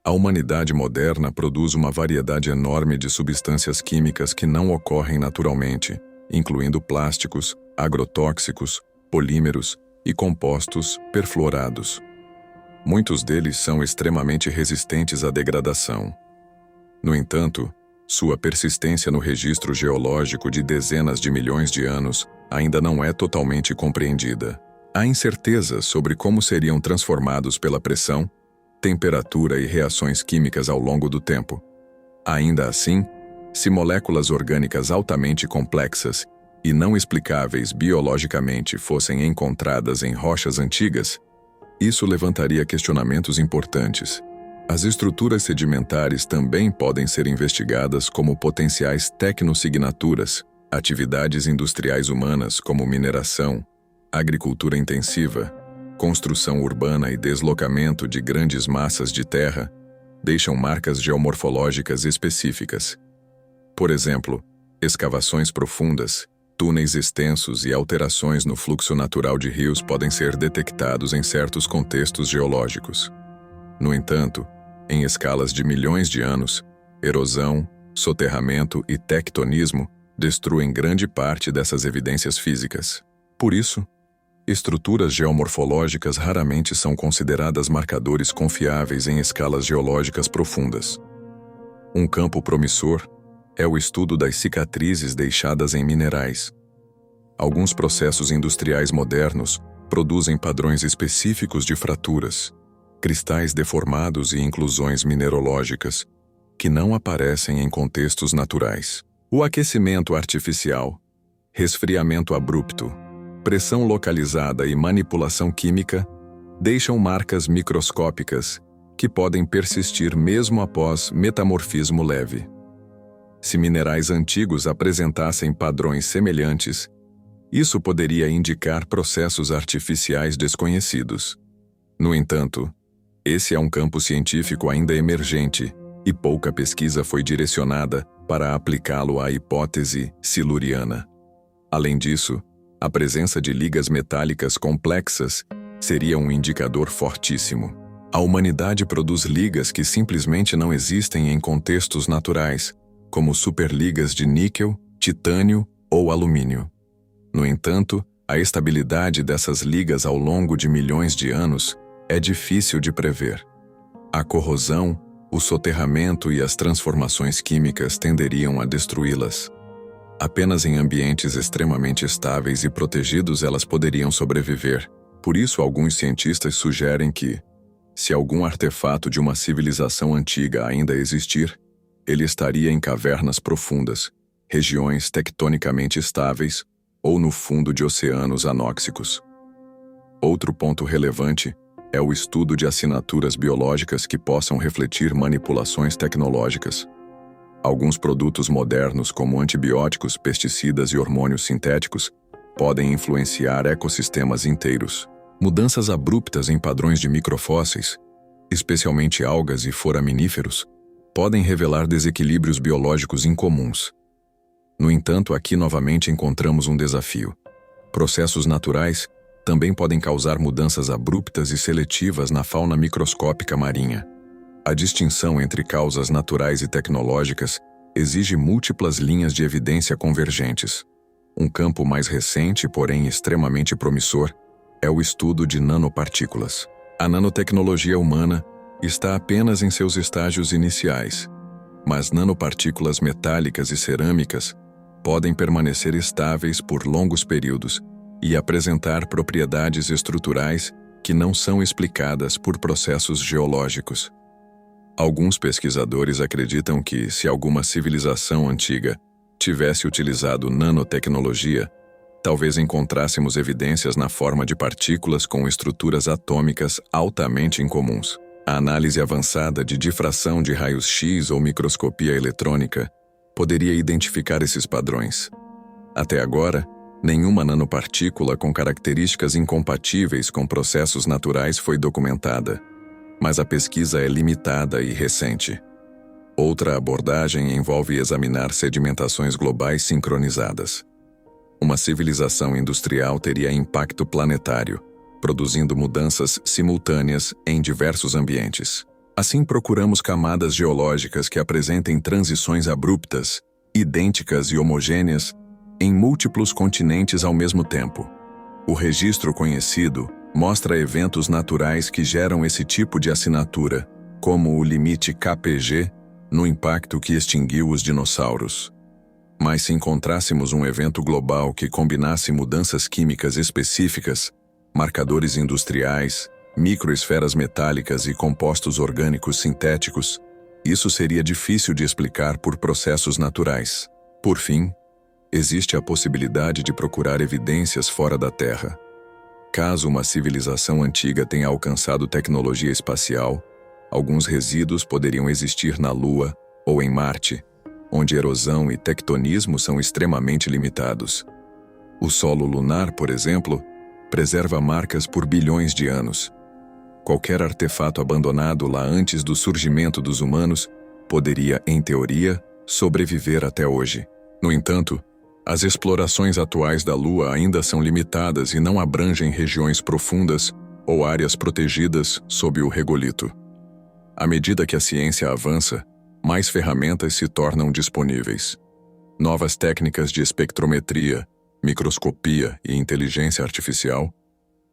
A humanidade moderna produz uma variedade enorme de substâncias químicas que não ocorrem naturalmente, incluindo plásticos, agrotóxicos, polímeros e compostos perfluorados. Muitos deles são extremamente resistentes à degradação. No entanto, sua persistência no registro geológico de dezenas de milhões de anos ainda não é totalmente compreendida. Há incerteza sobre como seriam transformados pela pressão, temperatura e reações químicas ao longo do tempo. Ainda assim, se moléculas orgânicas altamente complexas e não explicáveis biologicamente fossem encontradas em rochas antigas, isso levantaria questionamentos importantes. As estruturas sedimentares também podem ser investigadas como potenciais tecnossignaturas, atividades industriais humanas como mineração, agricultura intensiva, construção urbana e deslocamento de grandes massas de terra deixam marcas geomorfológicas específicas. Por exemplo, escavações profundas, túneis extensos e alterações no fluxo natural de rios podem ser detectados em certos contextos geológicos. No entanto, em escalas de milhões de anos, erosão, soterramento e tectonismo destruem grande parte dessas evidências físicas. Por isso, estruturas geomorfológicas raramente são consideradas marcadores confiáveis em escalas geológicas profundas. Um campo promissor é o estudo das cicatrizes deixadas em minerais. Alguns processos industriais modernos produzem padrões específicos de fraturas, cristais deformados e inclusões mineralógicas que não aparecem em contextos naturais. O aquecimento artificial, resfriamento abrupto, pressão localizada e manipulação química deixam marcas microscópicas que podem persistir mesmo após metamorfismo leve. Se minerais antigos apresentassem padrões semelhantes, isso poderia indicar processos artificiais desconhecidos. No entanto, esse é um campo científico ainda emergente e pouca pesquisa foi direcionada para aplicá-lo à hipótese siluriana. Além disso, a presença de ligas metálicas complexas seria um indicador fortíssimo. A humanidade produz ligas que simplesmente não existem em contextos naturais, como superligas de níquel, titânio ou alumínio. No entanto, a estabilidade dessas ligas ao longo de milhões de anos é difícil de prever. A corrosão, o soterramento e as transformações químicas tenderiam a destruí-las. Apenas em ambientes extremamente estáveis e protegidos elas poderiam sobreviver. Por isso, alguns cientistas sugerem que, se algum artefato de uma civilização antiga ainda existir, ele estaria em cavernas profundas, regiões tectonicamente estáveis ou no fundo de oceanos anóxicos. Outro ponto relevante é o estudo de assinaturas biológicas que possam refletir manipulações tecnológicas. Alguns produtos modernos, como antibióticos, pesticidas e hormônios sintéticos, podem influenciar ecossistemas inteiros. Mudanças abruptas em padrões de microfósseis, especialmente algas e foraminíferos, podem revelar desequilíbrios biológicos incomuns. No entanto, aqui novamente encontramos um desafio. Processos naturais também podem causar mudanças abruptas e seletivas na fauna microscópica marinha. A distinção entre causas naturais e tecnológicas exige múltiplas linhas de evidência convergentes. Um campo mais recente, porém extremamente promissor, é o estudo de nanopartículas. A nanotecnologia humana está apenas em seus estágios iniciais, mas nanopartículas metálicas e cerâmicas podem permanecer estáveis por longos períodos e apresentar propriedades estruturais que não são explicadas por processos geológicos. Alguns pesquisadores acreditam que, se alguma civilização antiga tivesse utilizado nanotecnologia, talvez encontrássemos evidências na forma de partículas com estruturas atômicas altamente incomuns. A análise avançada de difração de raios-X ou microscopia eletrônica poderia identificar esses padrões. Até agora, nenhuma nanopartícula com características incompatíveis com processos naturais foi documentada, mas a pesquisa é limitada e recente. Outra abordagem envolve examinar sedimentações globais sincronizadas. Uma civilização industrial teria impacto planetário, produzindo mudanças simultâneas em diversos ambientes. Assim, procuramos camadas geológicas que apresentem transições abruptas, idênticas e homogêneas em múltiplos continentes ao mesmo tempo. O registro conhecido mostra eventos naturais que geram esse tipo de assinatura, como o limite KPG, no impacto que extinguiu os dinossauros. Mas se encontrássemos um evento global que combinasse mudanças químicas específicas, marcadores industriais, microesferas metálicas e compostos orgânicos sintéticos, isso seria difícil de explicar por processos naturais. Por fim, existe a possibilidade de procurar evidências fora da Terra. Caso uma civilização antiga tenha alcançado tecnologia espacial, alguns resíduos poderiam existir na Lua ou em Marte, onde erosão e tectonismo são extremamente limitados. O solo lunar, por exemplo, preserva marcas por bilhões de anos. Qualquer artefato abandonado lá antes do surgimento dos humanos poderia, em teoria, sobreviver até hoje. No entanto, as explorações atuais da Lua ainda são limitadas e não abrangem regiões profundas ou áreas protegidas sob o regolito. À medida que a ciência avança, mais ferramentas se tornam disponíveis. Novas técnicas de espectrometria, microscopia e inteligência artificial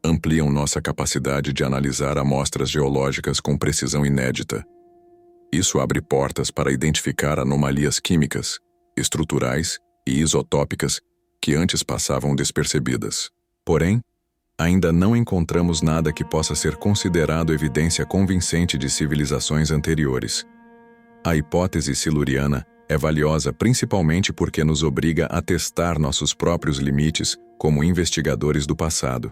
ampliam nossa capacidade de analisar amostras geológicas com precisão inédita. Isso abre portas para identificar anomalias químicas, estruturais e isotópicas que antes passavam despercebidas. Porém, Ainda não encontramos nada que possa ser considerado evidência convincente de civilizações anteriores. A hipótese siluriana é valiosa principalmente porque nos obriga a testar nossos próprios limites como investigadores do passado.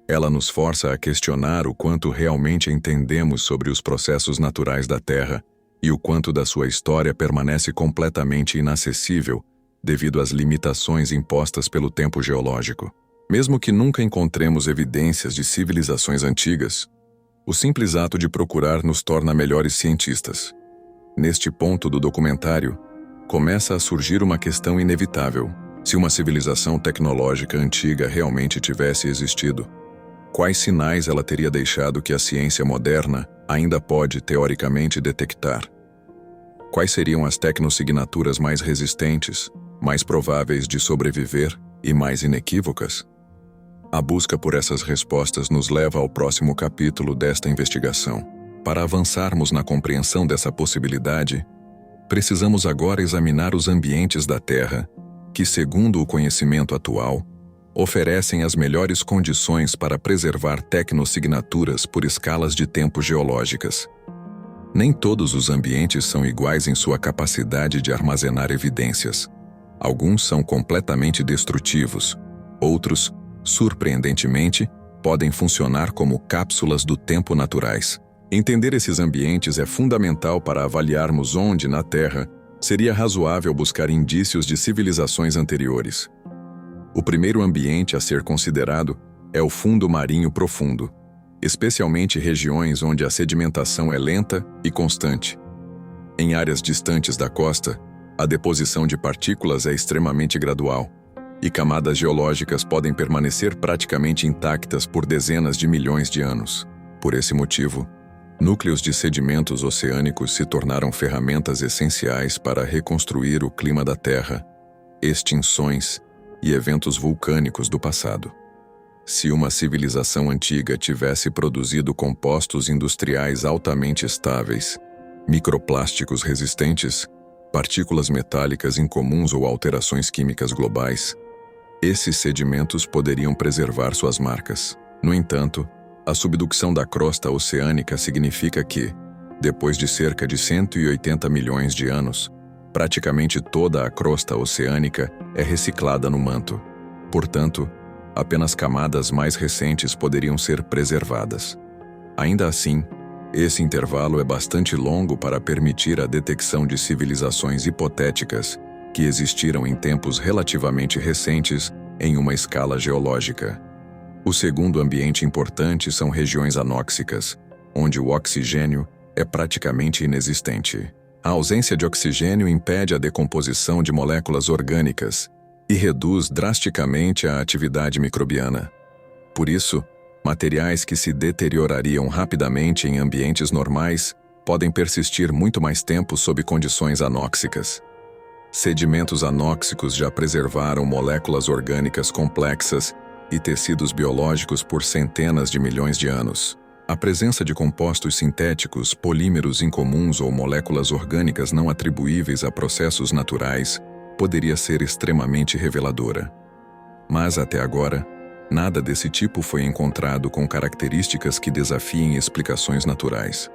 Ela nos força a questionar o quanto realmente entendemos sobre os processos naturais da Terra e o quanto da sua história permanece completamente inacessível devido às limitações impostas pelo tempo geológico. Mesmo que nunca encontremos evidências de civilizações antigas, o simples ato de procurar nos torna melhores cientistas. Neste ponto do documentário, começa a surgir uma questão inevitável. Se uma civilização tecnológica antiga realmente tivesse existido, quais sinais ela teria deixado que a ciência moderna ainda pode, teoricamente, detectar? Quais seriam as tecnossignaturas mais resistentes, mais prováveis de sobreviver e mais inequívocas? A busca por essas respostas nos leva ao próximo capítulo desta investigação. Para avançarmos na compreensão dessa possibilidade, precisamos agora examinar os ambientes da Terra, que, segundo o conhecimento atual, oferecem as melhores condições para preservar tecnossignaturas por escalas de tempo geológicas. Nem todos os ambientes são iguais em sua capacidade de armazenar evidências. Alguns são completamente destrutivos, outros, surpreendentemente, podem funcionar como cápsulas do tempo naturais. Entender esses ambientes é fundamental para avaliarmos onde, na Terra, seria razoável buscar indícios de civilizações anteriores. O primeiro ambiente a ser considerado é o fundo marinho profundo, especialmente regiões onde a sedimentação é lenta e constante. Em áreas distantes da costa, a deposição de partículas é extremamente gradual, e camadas geológicas podem permanecer praticamente intactas por dezenas de milhões de anos. Por esse motivo, núcleos de sedimentos oceânicos se tornaram ferramentas essenciais para reconstruir o clima da Terra, extinções e eventos vulcânicos do passado. Se uma civilização antiga tivesse produzido compostos industriais altamente estáveis, microplásticos resistentes, partículas metálicas incomuns ou alterações químicas globais, esses sedimentos poderiam preservar suas marcas. No entanto, a subducção da crosta oceânica significa que, depois de cerca de 180 milhões de anos, praticamente toda a crosta oceânica é reciclada no manto. Portanto, apenas camadas mais recentes poderiam ser preservadas. Ainda assim, esse intervalo é bastante longo para permitir a detecção de civilizações hipotéticas que existiram em tempos relativamente recentes em uma escala geológica. O segundo ambiente importante são regiões anóxicas, onde o oxigênio é praticamente inexistente. A ausência de oxigênio impede a decomposição de moléculas orgânicas e reduz drasticamente a atividade microbiana. Por isso, materiais que se deteriorariam rapidamente em ambientes normais podem persistir muito mais tempo sob condições anóxicas. Sedimentos anóxicos já preservaram moléculas orgânicas complexas e tecidos biológicos por centenas de milhões de anos. A presença de compostos sintéticos, polímeros incomuns ou moléculas orgânicas não atribuíveis a processos naturais poderia ser extremamente reveladora. Mas, até agora, nada desse tipo foi encontrado com características que desafiem explicações naturais.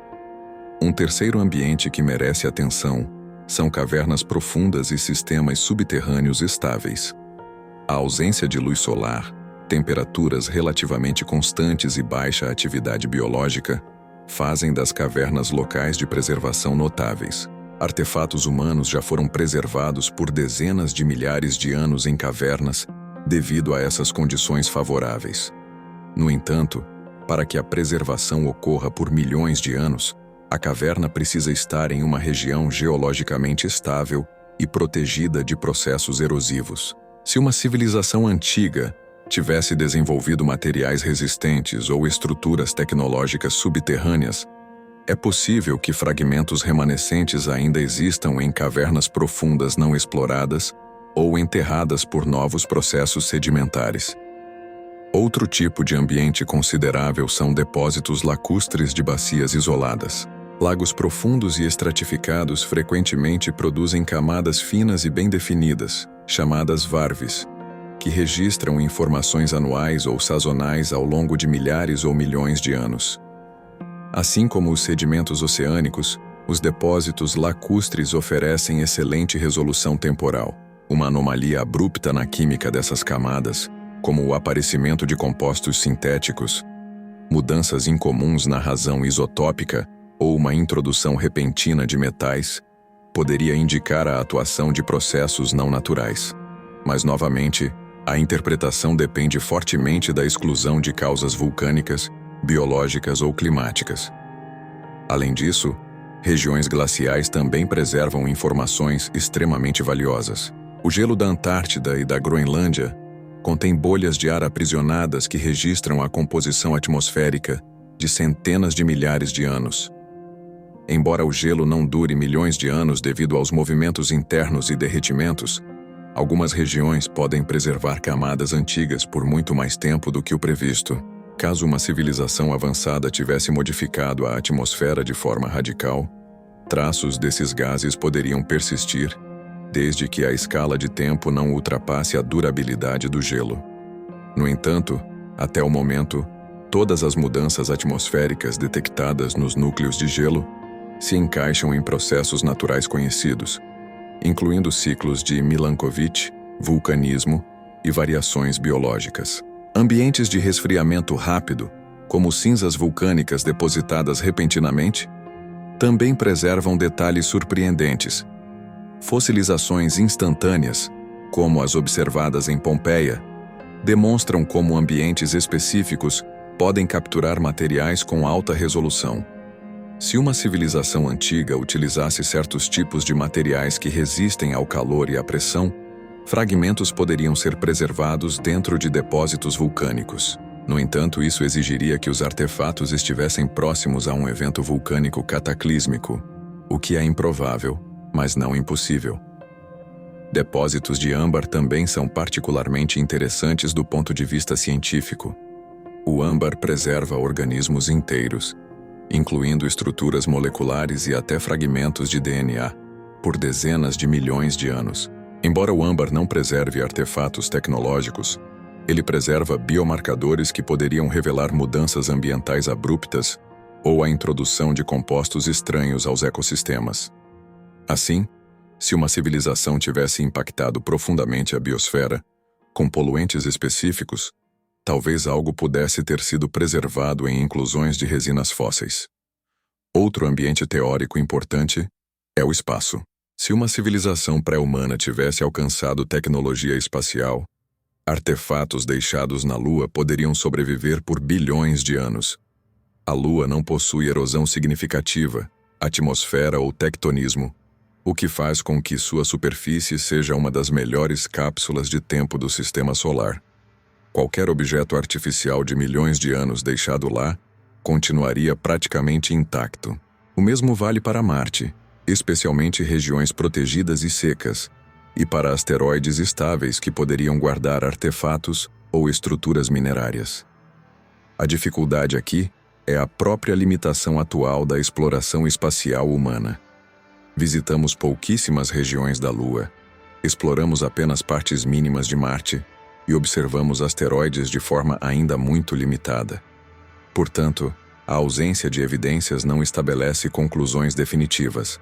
Um terceiro ambiente que merece atenção são cavernas profundas e sistemas subterrâneos estáveis. A ausência de luz solar, temperaturas relativamente constantes e baixa atividade biológica fazem das cavernas locais de preservação notáveis. Artefatos humanos já foram preservados por dezenas de milhares de anos em cavernas devido a essas condições favoráveis. No entanto, para que a preservação ocorra por milhões de anos, a caverna precisa estar em uma região geologicamente estável e protegida de processos erosivos. Se uma civilização antiga tivesse desenvolvido materiais resistentes ou estruturas tecnológicas subterrâneas, é possível que fragmentos remanescentes ainda existam em cavernas profundas não exploradas ou enterradas por novos processos sedimentares. Outro tipo de ambiente considerável são depósitos lacustres de bacias isoladas. Lagos profundos e estratificados frequentemente produzem camadas finas e bem definidas, chamadas varves. que registram informações anuais ou sazonais ao longo de milhares ou milhões de anos. Assim como os sedimentos oceânicos, os depósitos lacustres oferecem excelente resolução temporal. Uma anomalia abrupta na química dessas camadas, como o aparecimento de compostos sintéticos, mudanças incomuns na razão isotópica ou uma introdução repentina de metais, poderia indicar a atuação de processos não naturais. Mas, novamente, a interpretação depende fortemente da exclusão de causas vulcânicas, biológicas ou climáticas. Além disso, regiões glaciais também preservam informações extremamente valiosas. O gelo da Antártida e da Groenlândia contém bolhas de ar aprisionadas que registram a composição atmosférica de centenas de milhares de anos. Embora o gelo não dure milhões de anos devido aos movimentos internos e derretimentos, algumas regiões podem preservar camadas antigas por muito mais tempo do que o previsto. Caso uma civilização avançada tivesse modificado a atmosfera de forma radical, traços desses gases poderiam persistir, desde que a escala de tempo não ultrapasse a durabilidade do gelo. No entanto, até o momento, todas as mudanças atmosféricas detectadas nos núcleos de gelo se encaixam em processos naturais conhecidos, incluindo ciclos de Milankovitch, vulcanismo e variações biológicas. Ambientes de resfriamento rápido, como cinzas vulcânicas depositadas repentinamente, também preservam detalhes surpreendentes. Fossilizações instantâneas, como as observadas em Pompeia, demonstram como ambientes específicos podem capturar materiais com alta resolução. Se uma civilização antiga utilizasse certos tipos de materiais que resistem ao calor e à pressão, fragmentos poderiam ser preservados dentro de depósitos vulcânicos. No entanto, isso exigiria que os artefatos estivessem próximos a um evento vulcânico cataclísmico, o que é improvável, mas não impossível. Depósitos de âmbar também são particularmente interessantes do ponto de vista científico. O âmbar preserva organismos inteiros, incluindo estruturas moleculares e até fragmentos de DNA, por dezenas de milhões de anos. Embora o âmbar não preserve artefatos tecnológicos, ele preserva biomarcadores que poderiam revelar mudanças ambientais abruptas ou a introdução de compostos estranhos aos ecossistemas. Assim, se uma civilização tivesse impactado profundamente a biosfera, com poluentes específicos, talvez algo pudesse ter sido preservado em inclusões de resinas fósseis. Outro ambiente teórico importante é o espaço. Se uma civilização pré-humana tivesse alcançado tecnologia espacial, artefatos deixados na Lua poderiam sobreviver por bilhões de anos. A Lua não possui erosão significativa, atmosfera ou tectonismo, o que faz com que sua superfície seja uma das melhores cápsulas de tempo do Sistema Solar. Qualquer objeto artificial de milhões de anos deixado lá continuaria praticamente intacto. O mesmo vale para Marte, especialmente regiões protegidas e secas, e para asteroides estáveis que poderiam guardar artefatos ou estruturas minerárias. A dificuldade aqui é a própria limitação atual da exploração espacial humana. Visitamos pouquíssimas regiões da Lua, exploramos apenas partes mínimas de Marte e observamos asteroides de forma ainda muito limitada. Portanto, a ausência de evidências não estabelece conclusões definitivas.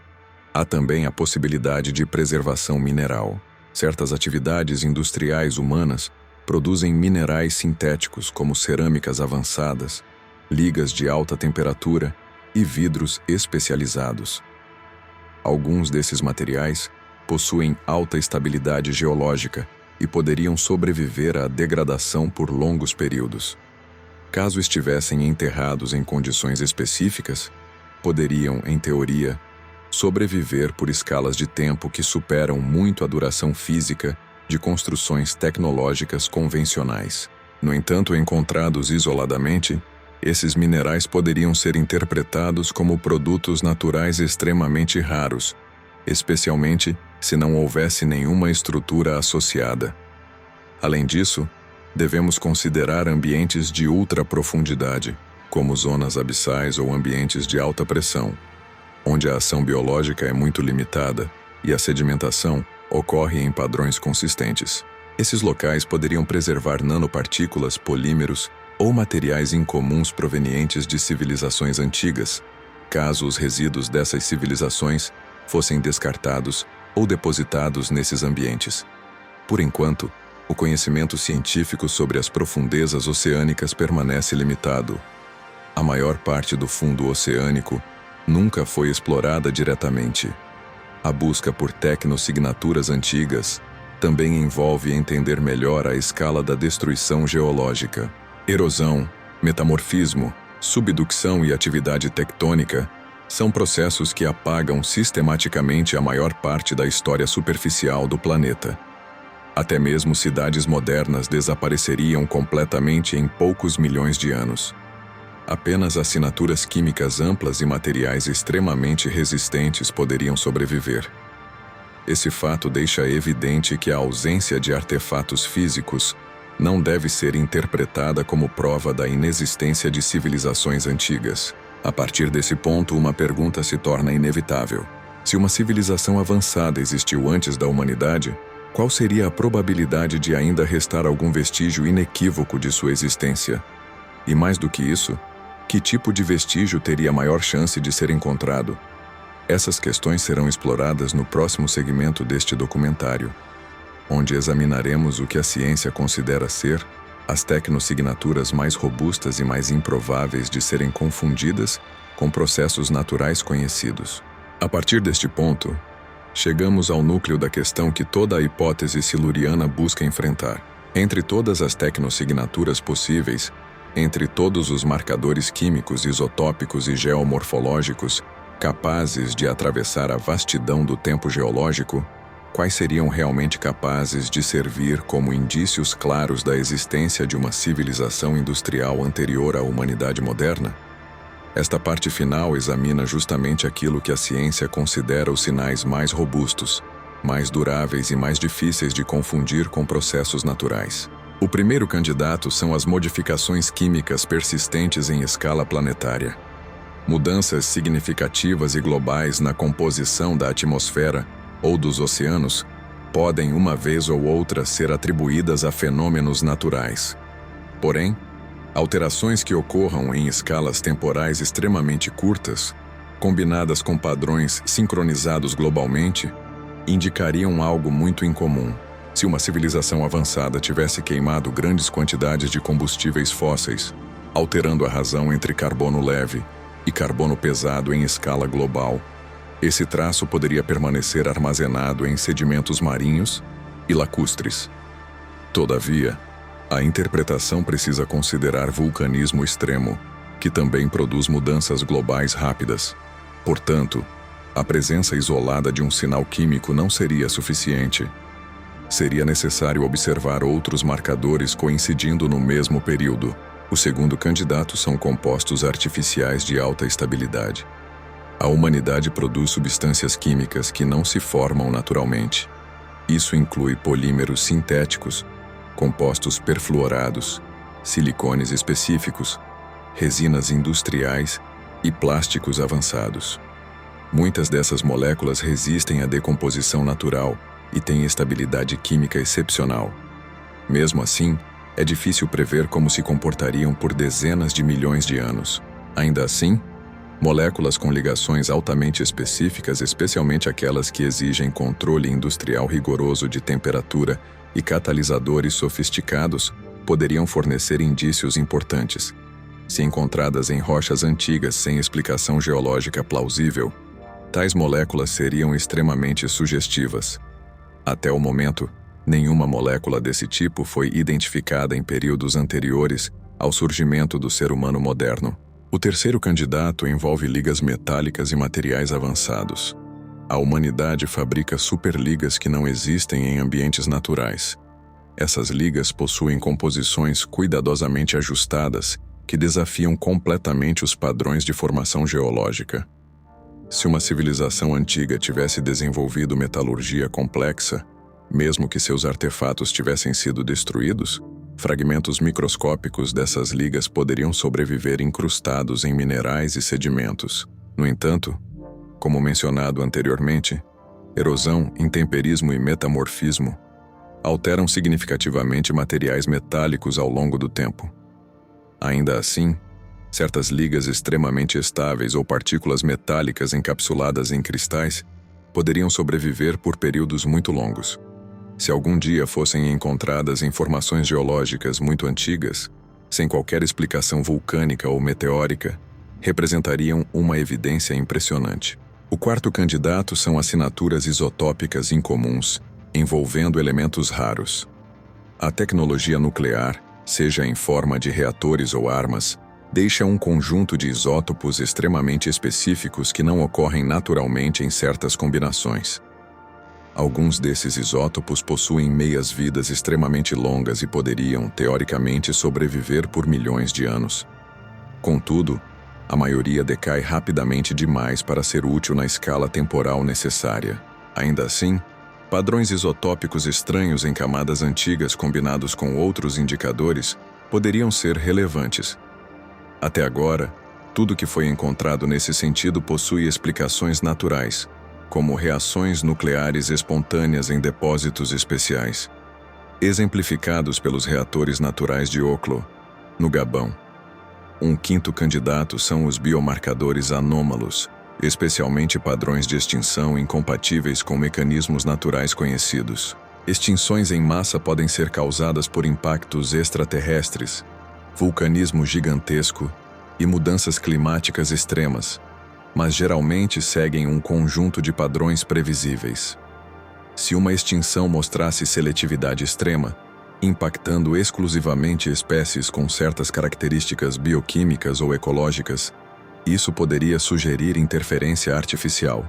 Há também a possibilidade de preservação mineral. Certas atividades industriais humanas produzem minerais sintéticos como cerâmicas avançadas, ligas de alta temperatura e vidros especializados. Alguns desses materiais possuem alta estabilidade geológica e poderiam sobreviver à degradação por longos períodos. Caso estivessem enterrados em condições específicas, poderiam, em teoria, sobreviver por escalas de tempo que superam muito a duração física de construções tecnológicas convencionais. No entanto, encontrados isoladamente, esses minerais poderiam ser interpretados como produtos naturais extremamente raros, especialmente se não houvesse nenhuma estrutura associada. Além disso, devemos considerar ambientes de ultraprofundidade, como zonas abissais ou ambientes de alta pressão, onde a ação biológica é muito limitada e a sedimentação ocorre em padrões consistentes. Esses locais poderiam preservar nanopartículas, polímeros ou materiais incomuns provenientes de civilizações antigas, caso os resíduos dessas civilizações fossem descartados ou depositados nesses ambientes. Por enquanto, o conhecimento científico sobre as profundezas oceânicas permanece limitado. A maior parte do fundo oceânico nunca foi explorada diretamente. A busca por tecnosignaturas antigas também envolve entender melhor a escala da destruição geológica. Erosão, metamorfismo, subducção e atividade tectônica são processos que apagam sistematicamente a maior parte da história superficial do planeta. Até mesmo cidades modernas desapareceriam completamente em poucos milhões de anos. Apenas assinaturas químicas amplas e materiais extremamente resistentes poderiam sobreviver. Esse fato deixa evidente que a ausência de artefatos físicos não deve ser interpretada como prova da inexistência de civilizações antigas. A partir desse ponto, uma pergunta se torna inevitável. Se uma civilização avançada existiu antes da humanidade, qual seria a probabilidade de ainda restar algum vestígio inequívoco de sua existência? E mais do que isso, que tipo de vestígio teria maior chance de ser encontrado? Essas questões serão exploradas no próximo segmento deste documentário, onde examinaremos o que a ciência considera ser as tecnosignaturas mais robustas e mais improváveis de serem confundidas com processos naturais conhecidos. A partir deste ponto, chegamos ao núcleo da questão que toda a hipótese siluriana busca enfrentar. Entre todas as tecnosignaturas possíveis, entre todos os marcadores químicos, isotópicos e geomorfológicos capazes de atravessar a vastidão do tempo geológico, quais seriam realmente capazes de servir como indícios claros da existência de uma civilização industrial anterior à humanidade moderna? Esta parte final examina justamente aquilo que a ciência considera os sinais mais robustos, mais duráveis e mais difíceis de confundir com processos naturais. O primeiro candidato são as modificações químicas persistentes em escala planetária. Mudanças significativas e globais na composição da atmosfera ou dos oceanos podem, uma vez ou outra, ser atribuídas a fenômenos naturais. Porém, alterações que ocorram em escalas temporais extremamente curtas, combinadas com padrões sincronizados globalmente, indicariam algo muito incomum. Se uma civilização avançada tivesse queimado grandes quantidades de combustíveis fósseis, alterando a razão entre carbono leve e carbono pesado em escala global, esse traço poderia permanecer armazenado em sedimentos marinhos e lacustres. Todavia, a interpretação precisa considerar vulcanismo extremo, que também produz mudanças globais rápidas. Portanto, a presença isolada de um sinal químico não seria suficiente. Seria necessário observar outros marcadores coincidindo no mesmo período. O segundo candidato são compostos artificiais de alta estabilidade. A humanidade produz substâncias químicas que não se formam naturalmente. Isso inclui polímeros sintéticos, compostos perfluorados, silicones específicos, resinas industriais e plásticos avançados. Muitas dessas moléculas resistem à decomposição natural e têm estabilidade química excepcional. Mesmo assim, é difícil prever como se comportariam por dezenas de milhões de anos. Ainda assim, moléculas com ligações altamente específicas, especialmente aquelas que exigem controle industrial rigoroso de temperatura e catalisadores sofisticados, poderiam fornecer indícios importantes. Se encontradas em rochas antigas sem explicação geológica plausível, tais moléculas seriam extremamente sugestivas. Até o momento, nenhuma molécula desse tipo foi identificada em períodos anteriores ao surgimento do ser humano moderno. O terceiro candidato envolve ligas metálicas e materiais avançados. A humanidade fabrica superligas que não existem em ambientes naturais. Essas ligas possuem composições cuidadosamente ajustadas que desafiam completamente os padrões de formação geológica. Se uma civilização antiga tivesse desenvolvido metalurgia complexa, mesmo que seus artefatos tivessem sido destruídos, fragmentos microscópicos dessas ligas poderiam sobreviver incrustados em minerais e sedimentos. No entanto, como mencionado anteriormente, erosão, intemperismo e metamorfismo alteram significativamente materiais metálicos ao longo do tempo. Ainda assim, certas ligas extremamente estáveis ou partículas metálicas encapsuladas em cristais poderiam sobreviver por períodos muito longos. Se algum dia fossem encontradas informações geológicas muito antigas, sem qualquer explicação vulcânica ou meteórica, representariam uma evidência impressionante. O quarto candidato são assinaturas isotópicas incomuns, envolvendo elementos raros. A tecnologia nuclear, seja em forma de reatores ou armas, deixa um conjunto de isótopos extremamente específicos que não ocorrem naturalmente em certas combinações. Alguns desses isótopos possuem meias-vidas extremamente longas e poderiam, teoricamente, sobreviver por milhões de anos. Contudo, a maioria decai rapidamente demais para ser útil na escala temporal necessária. Ainda assim, padrões isotópicos estranhos em camadas antigas combinados com outros indicadores poderiam ser relevantes. Até agora, tudo que foi encontrado nesse sentido possui explicações naturais, como reações nucleares espontâneas em depósitos especiais, exemplificados pelos reatores naturais de Oklo, no Gabão. Um quinto candidato são os biomarcadores anômalos, especialmente padrões de extinção incompatíveis com mecanismos naturais conhecidos. Extinções em massa podem ser causadas por impactos extraterrestres, vulcanismo gigantesco e mudanças climáticas extremas, mas geralmente seguem um conjunto de padrões previsíveis. Se uma extinção mostrasse seletividade extrema, impactando exclusivamente espécies com certas características bioquímicas ou ecológicas, isso poderia sugerir interferência artificial.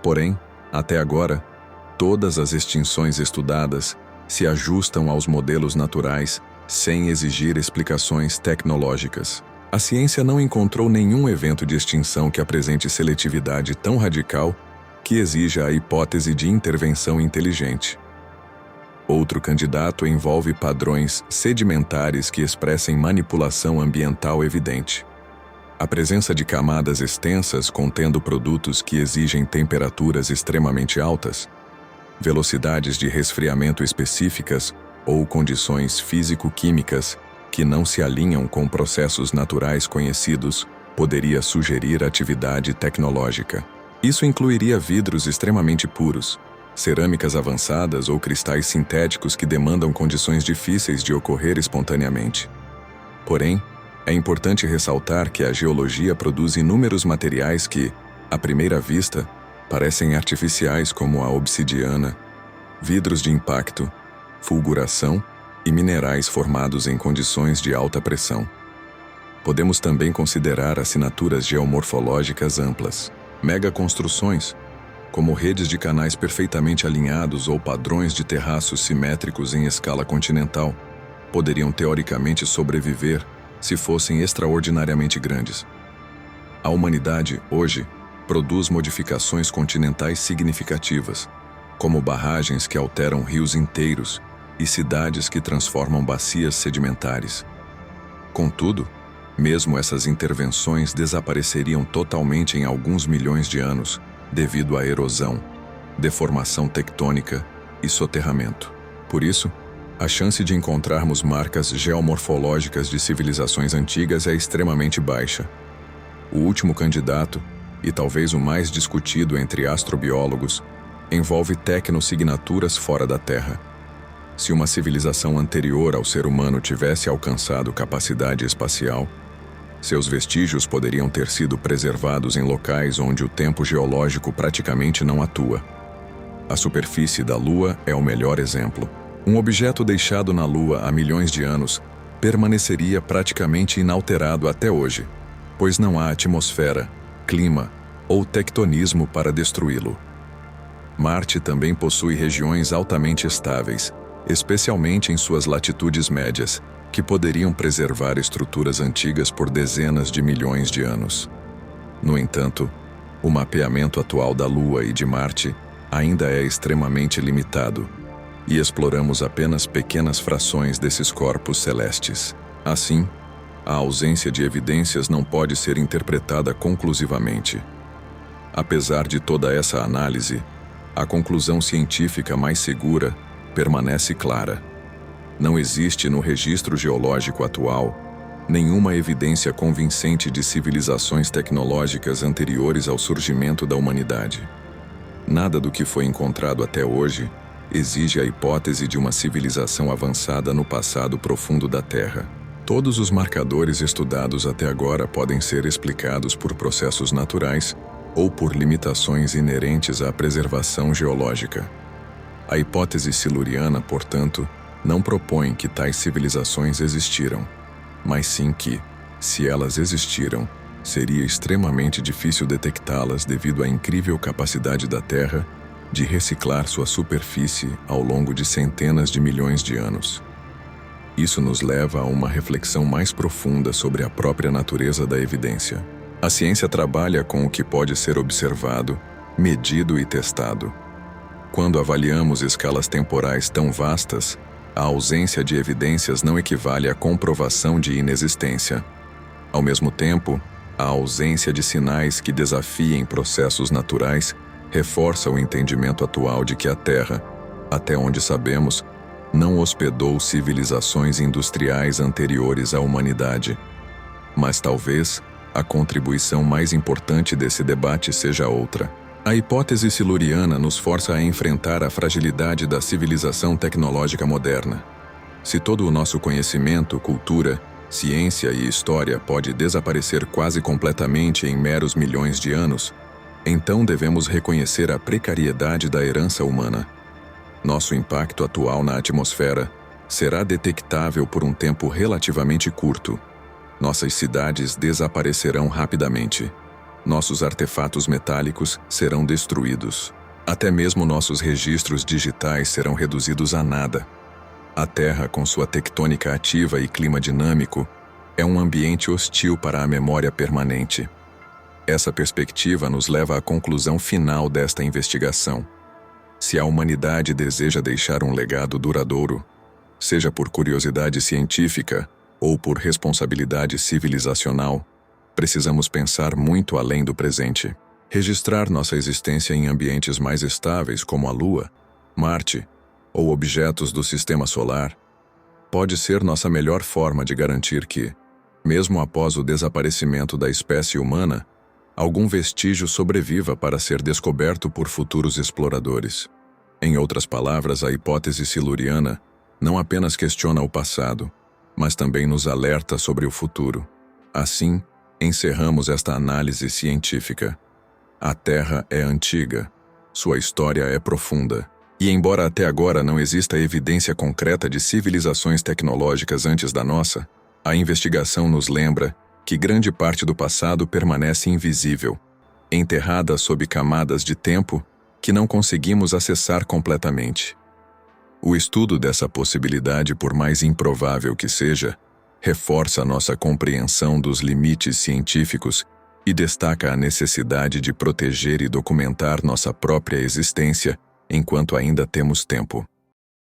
Porém, até agora, todas as extinções estudadas se ajustam aos modelos naturais sem exigir explicações tecnológicas. A ciência não encontrou nenhum evento de extinção que apresente seletividade tão radical que exija a hipótese de intervenção inteligente. Outro candidato envolve padrões sedimentares que expressem manipulação ambiental evidente. A presença de camadas extensas contendo produtos que exigem temperaturas extremamente altas, velocidades de resfriamento específicas ou condições físico-químicas que não se alinham com processos naturais conhecidos, poderia sugerir atividade tecnológica. Isso incluiria vidros extremamente puros, cerâmicas avançadas ou cristais sintéticos que demandam condições difíceis de ocorrer espontaneamente. Porém, é importante ressaltar que a geologia produz inúmeros materiais que, à primeira vista, parecem artificiais, como a obsidiana, vidros de impacto, fulguração e minerais formados em condições de alta pressão. Podemos também considerar assinaturas geomorfológicas amplas, megaconstruções, como redes de canais perfeitamente alinhados ou padrões de terraços simétricos em escala continental, poderiam teoricamente sobreviver se fossem extraordinariamente grandes. A humanidade, hoje, produz modificações continentais significativas, como barragens que alteram rios inteiros e cidades que transformam bacias sedimentares. Contudo, mesmo essas intervenções desapareceriam totalmente em alguns milhões de anos devido à erosão, deformação tectônica e soterramento. Por isso, a chance de encontrarmos marcas geomorfológicas de civilizações antigas é extremamente baixa. O último candidato, e talvez o mais discutido entre astrobiólogos, envolve tecnossignaturas fora da Terra. Se uma civilização anterior ao ser humano tivesse alcançado capacidade espacial, seus vestígios poderiam ter sido preservados em locais onde o tempo geológico praticamente não atua. A superfície da Lua é o melhor exemplo. Um objeto deixado na Lua há milhões de anos permaneceria praticamente inalterado até hoje, pois não há atmosfera, clima ou tectonismo para destruí-lo. Marte também possui regiões altamente estáveis, especialmente em suas latitudes médias, que poderiam preservar estruturas antigas por dezenas de milhões de anos. No entanto, o mapeamento atual da Lua e de Marte ainda é extremamente limitado, e exploramos apenas pequenas frações desses corpos celestes. Assim, a ausência de evidências não pode ser interpretada conclusivamente. Apesar de toda essa análise, a conclusão científica mais segura permanece clara. Não existe no registro geológico atual nenhuma evidência convincente de civilizações tecnológicas anteriores ao surgimento da humanidade. Nada do que foi encontrado até hoje exige a hipótese de uma civilização avançada no passado profundo da Terra. Todos os marcadores estudados até agora podem ser explicados por processos naturais ou por limitações inerentes à preservação geológica. A hipótese siluriana, portanto, não propõe que tais civilizações existiram, mas sim que, se elas existiram, seria extremamente difícil detectá-las devido à incrível capacidade da Terra de reciclar sua superfície ao longo de centenas de milhões de anos. Isso nos leva a uma reflexão mais profunda sobre a própria natureza da evidência. A ciência trabalha com o que pode ser observado, medido e testado. Quando avaliamos escalas temporais tão vastas, a ausência de evidências não equivale à comprovação de inexistência. Ao mesmo tempo, a ausência de sinais que desafiem processos naturais reforça o entendimento atual de que a Terra, até onde sabemos, não hospedou civilizações industriais anteriores à humanidade. Mas talvez a contribuição mais importante desse debate seja outra. A hipótese siluriana nos força a enfrentar a fragilidade da civilização tecnológica moderna. Se todo o nosso conhecimento, cultura, ciência e história pode desaparecer quase completamente em meros milhões de anos, então devemos reconhecer a precariedade da herança humana. Nosso impacto atual na atmosfera será detectável por um tempo relativamente curto. Nossas cidades desaparecerão rapidamente. Nossos artefatos metálicos serão destruídos. Até mesmo nossos registros digitais serão reduzidos a nada. A Terra, com sua tectônica ativa e clima dinâmico, é um ambiente hostil para a memória permanente. Essa perspectiva nos leva à conclusão final desta investigação. Se a humanidade deseja deixar um legado duradouro, seja por curiosidade científica ou por responsabilidade civilizacional, precisamos pensar muito além do presente. Registrar nossa existência em ambientes mais estáveis como a Lua, Marte ou objetos do Sistema Solar pode ser nossa melhor forma de garantir que, mesmo após o desaparecimento da espécie humana, algum vestígio sobreviva para ser descoberto por futuros exploradores. Em outras palavras, a hipótese siluriana não apenas questiona o passado, mas também nos alerta sobre o futuro. Assim, encerramos esta análise científica. A Terra é antiga, sua história é profunda, e embora até agora não exista evidência concreta de civilizações tecnológicas antes da nossa, a investigação nos lembra que grande parte do passado permanece invisível, enterrada sob camadas de tempo que não conseguimos acessar completamente. O estudo dessa possibilidade, por mais improvável que seja, reforça nossa compreensão dos limites científicos e destaca a necessidade de proteger e documentar nossa própria existência enquanto ainda temos tempo.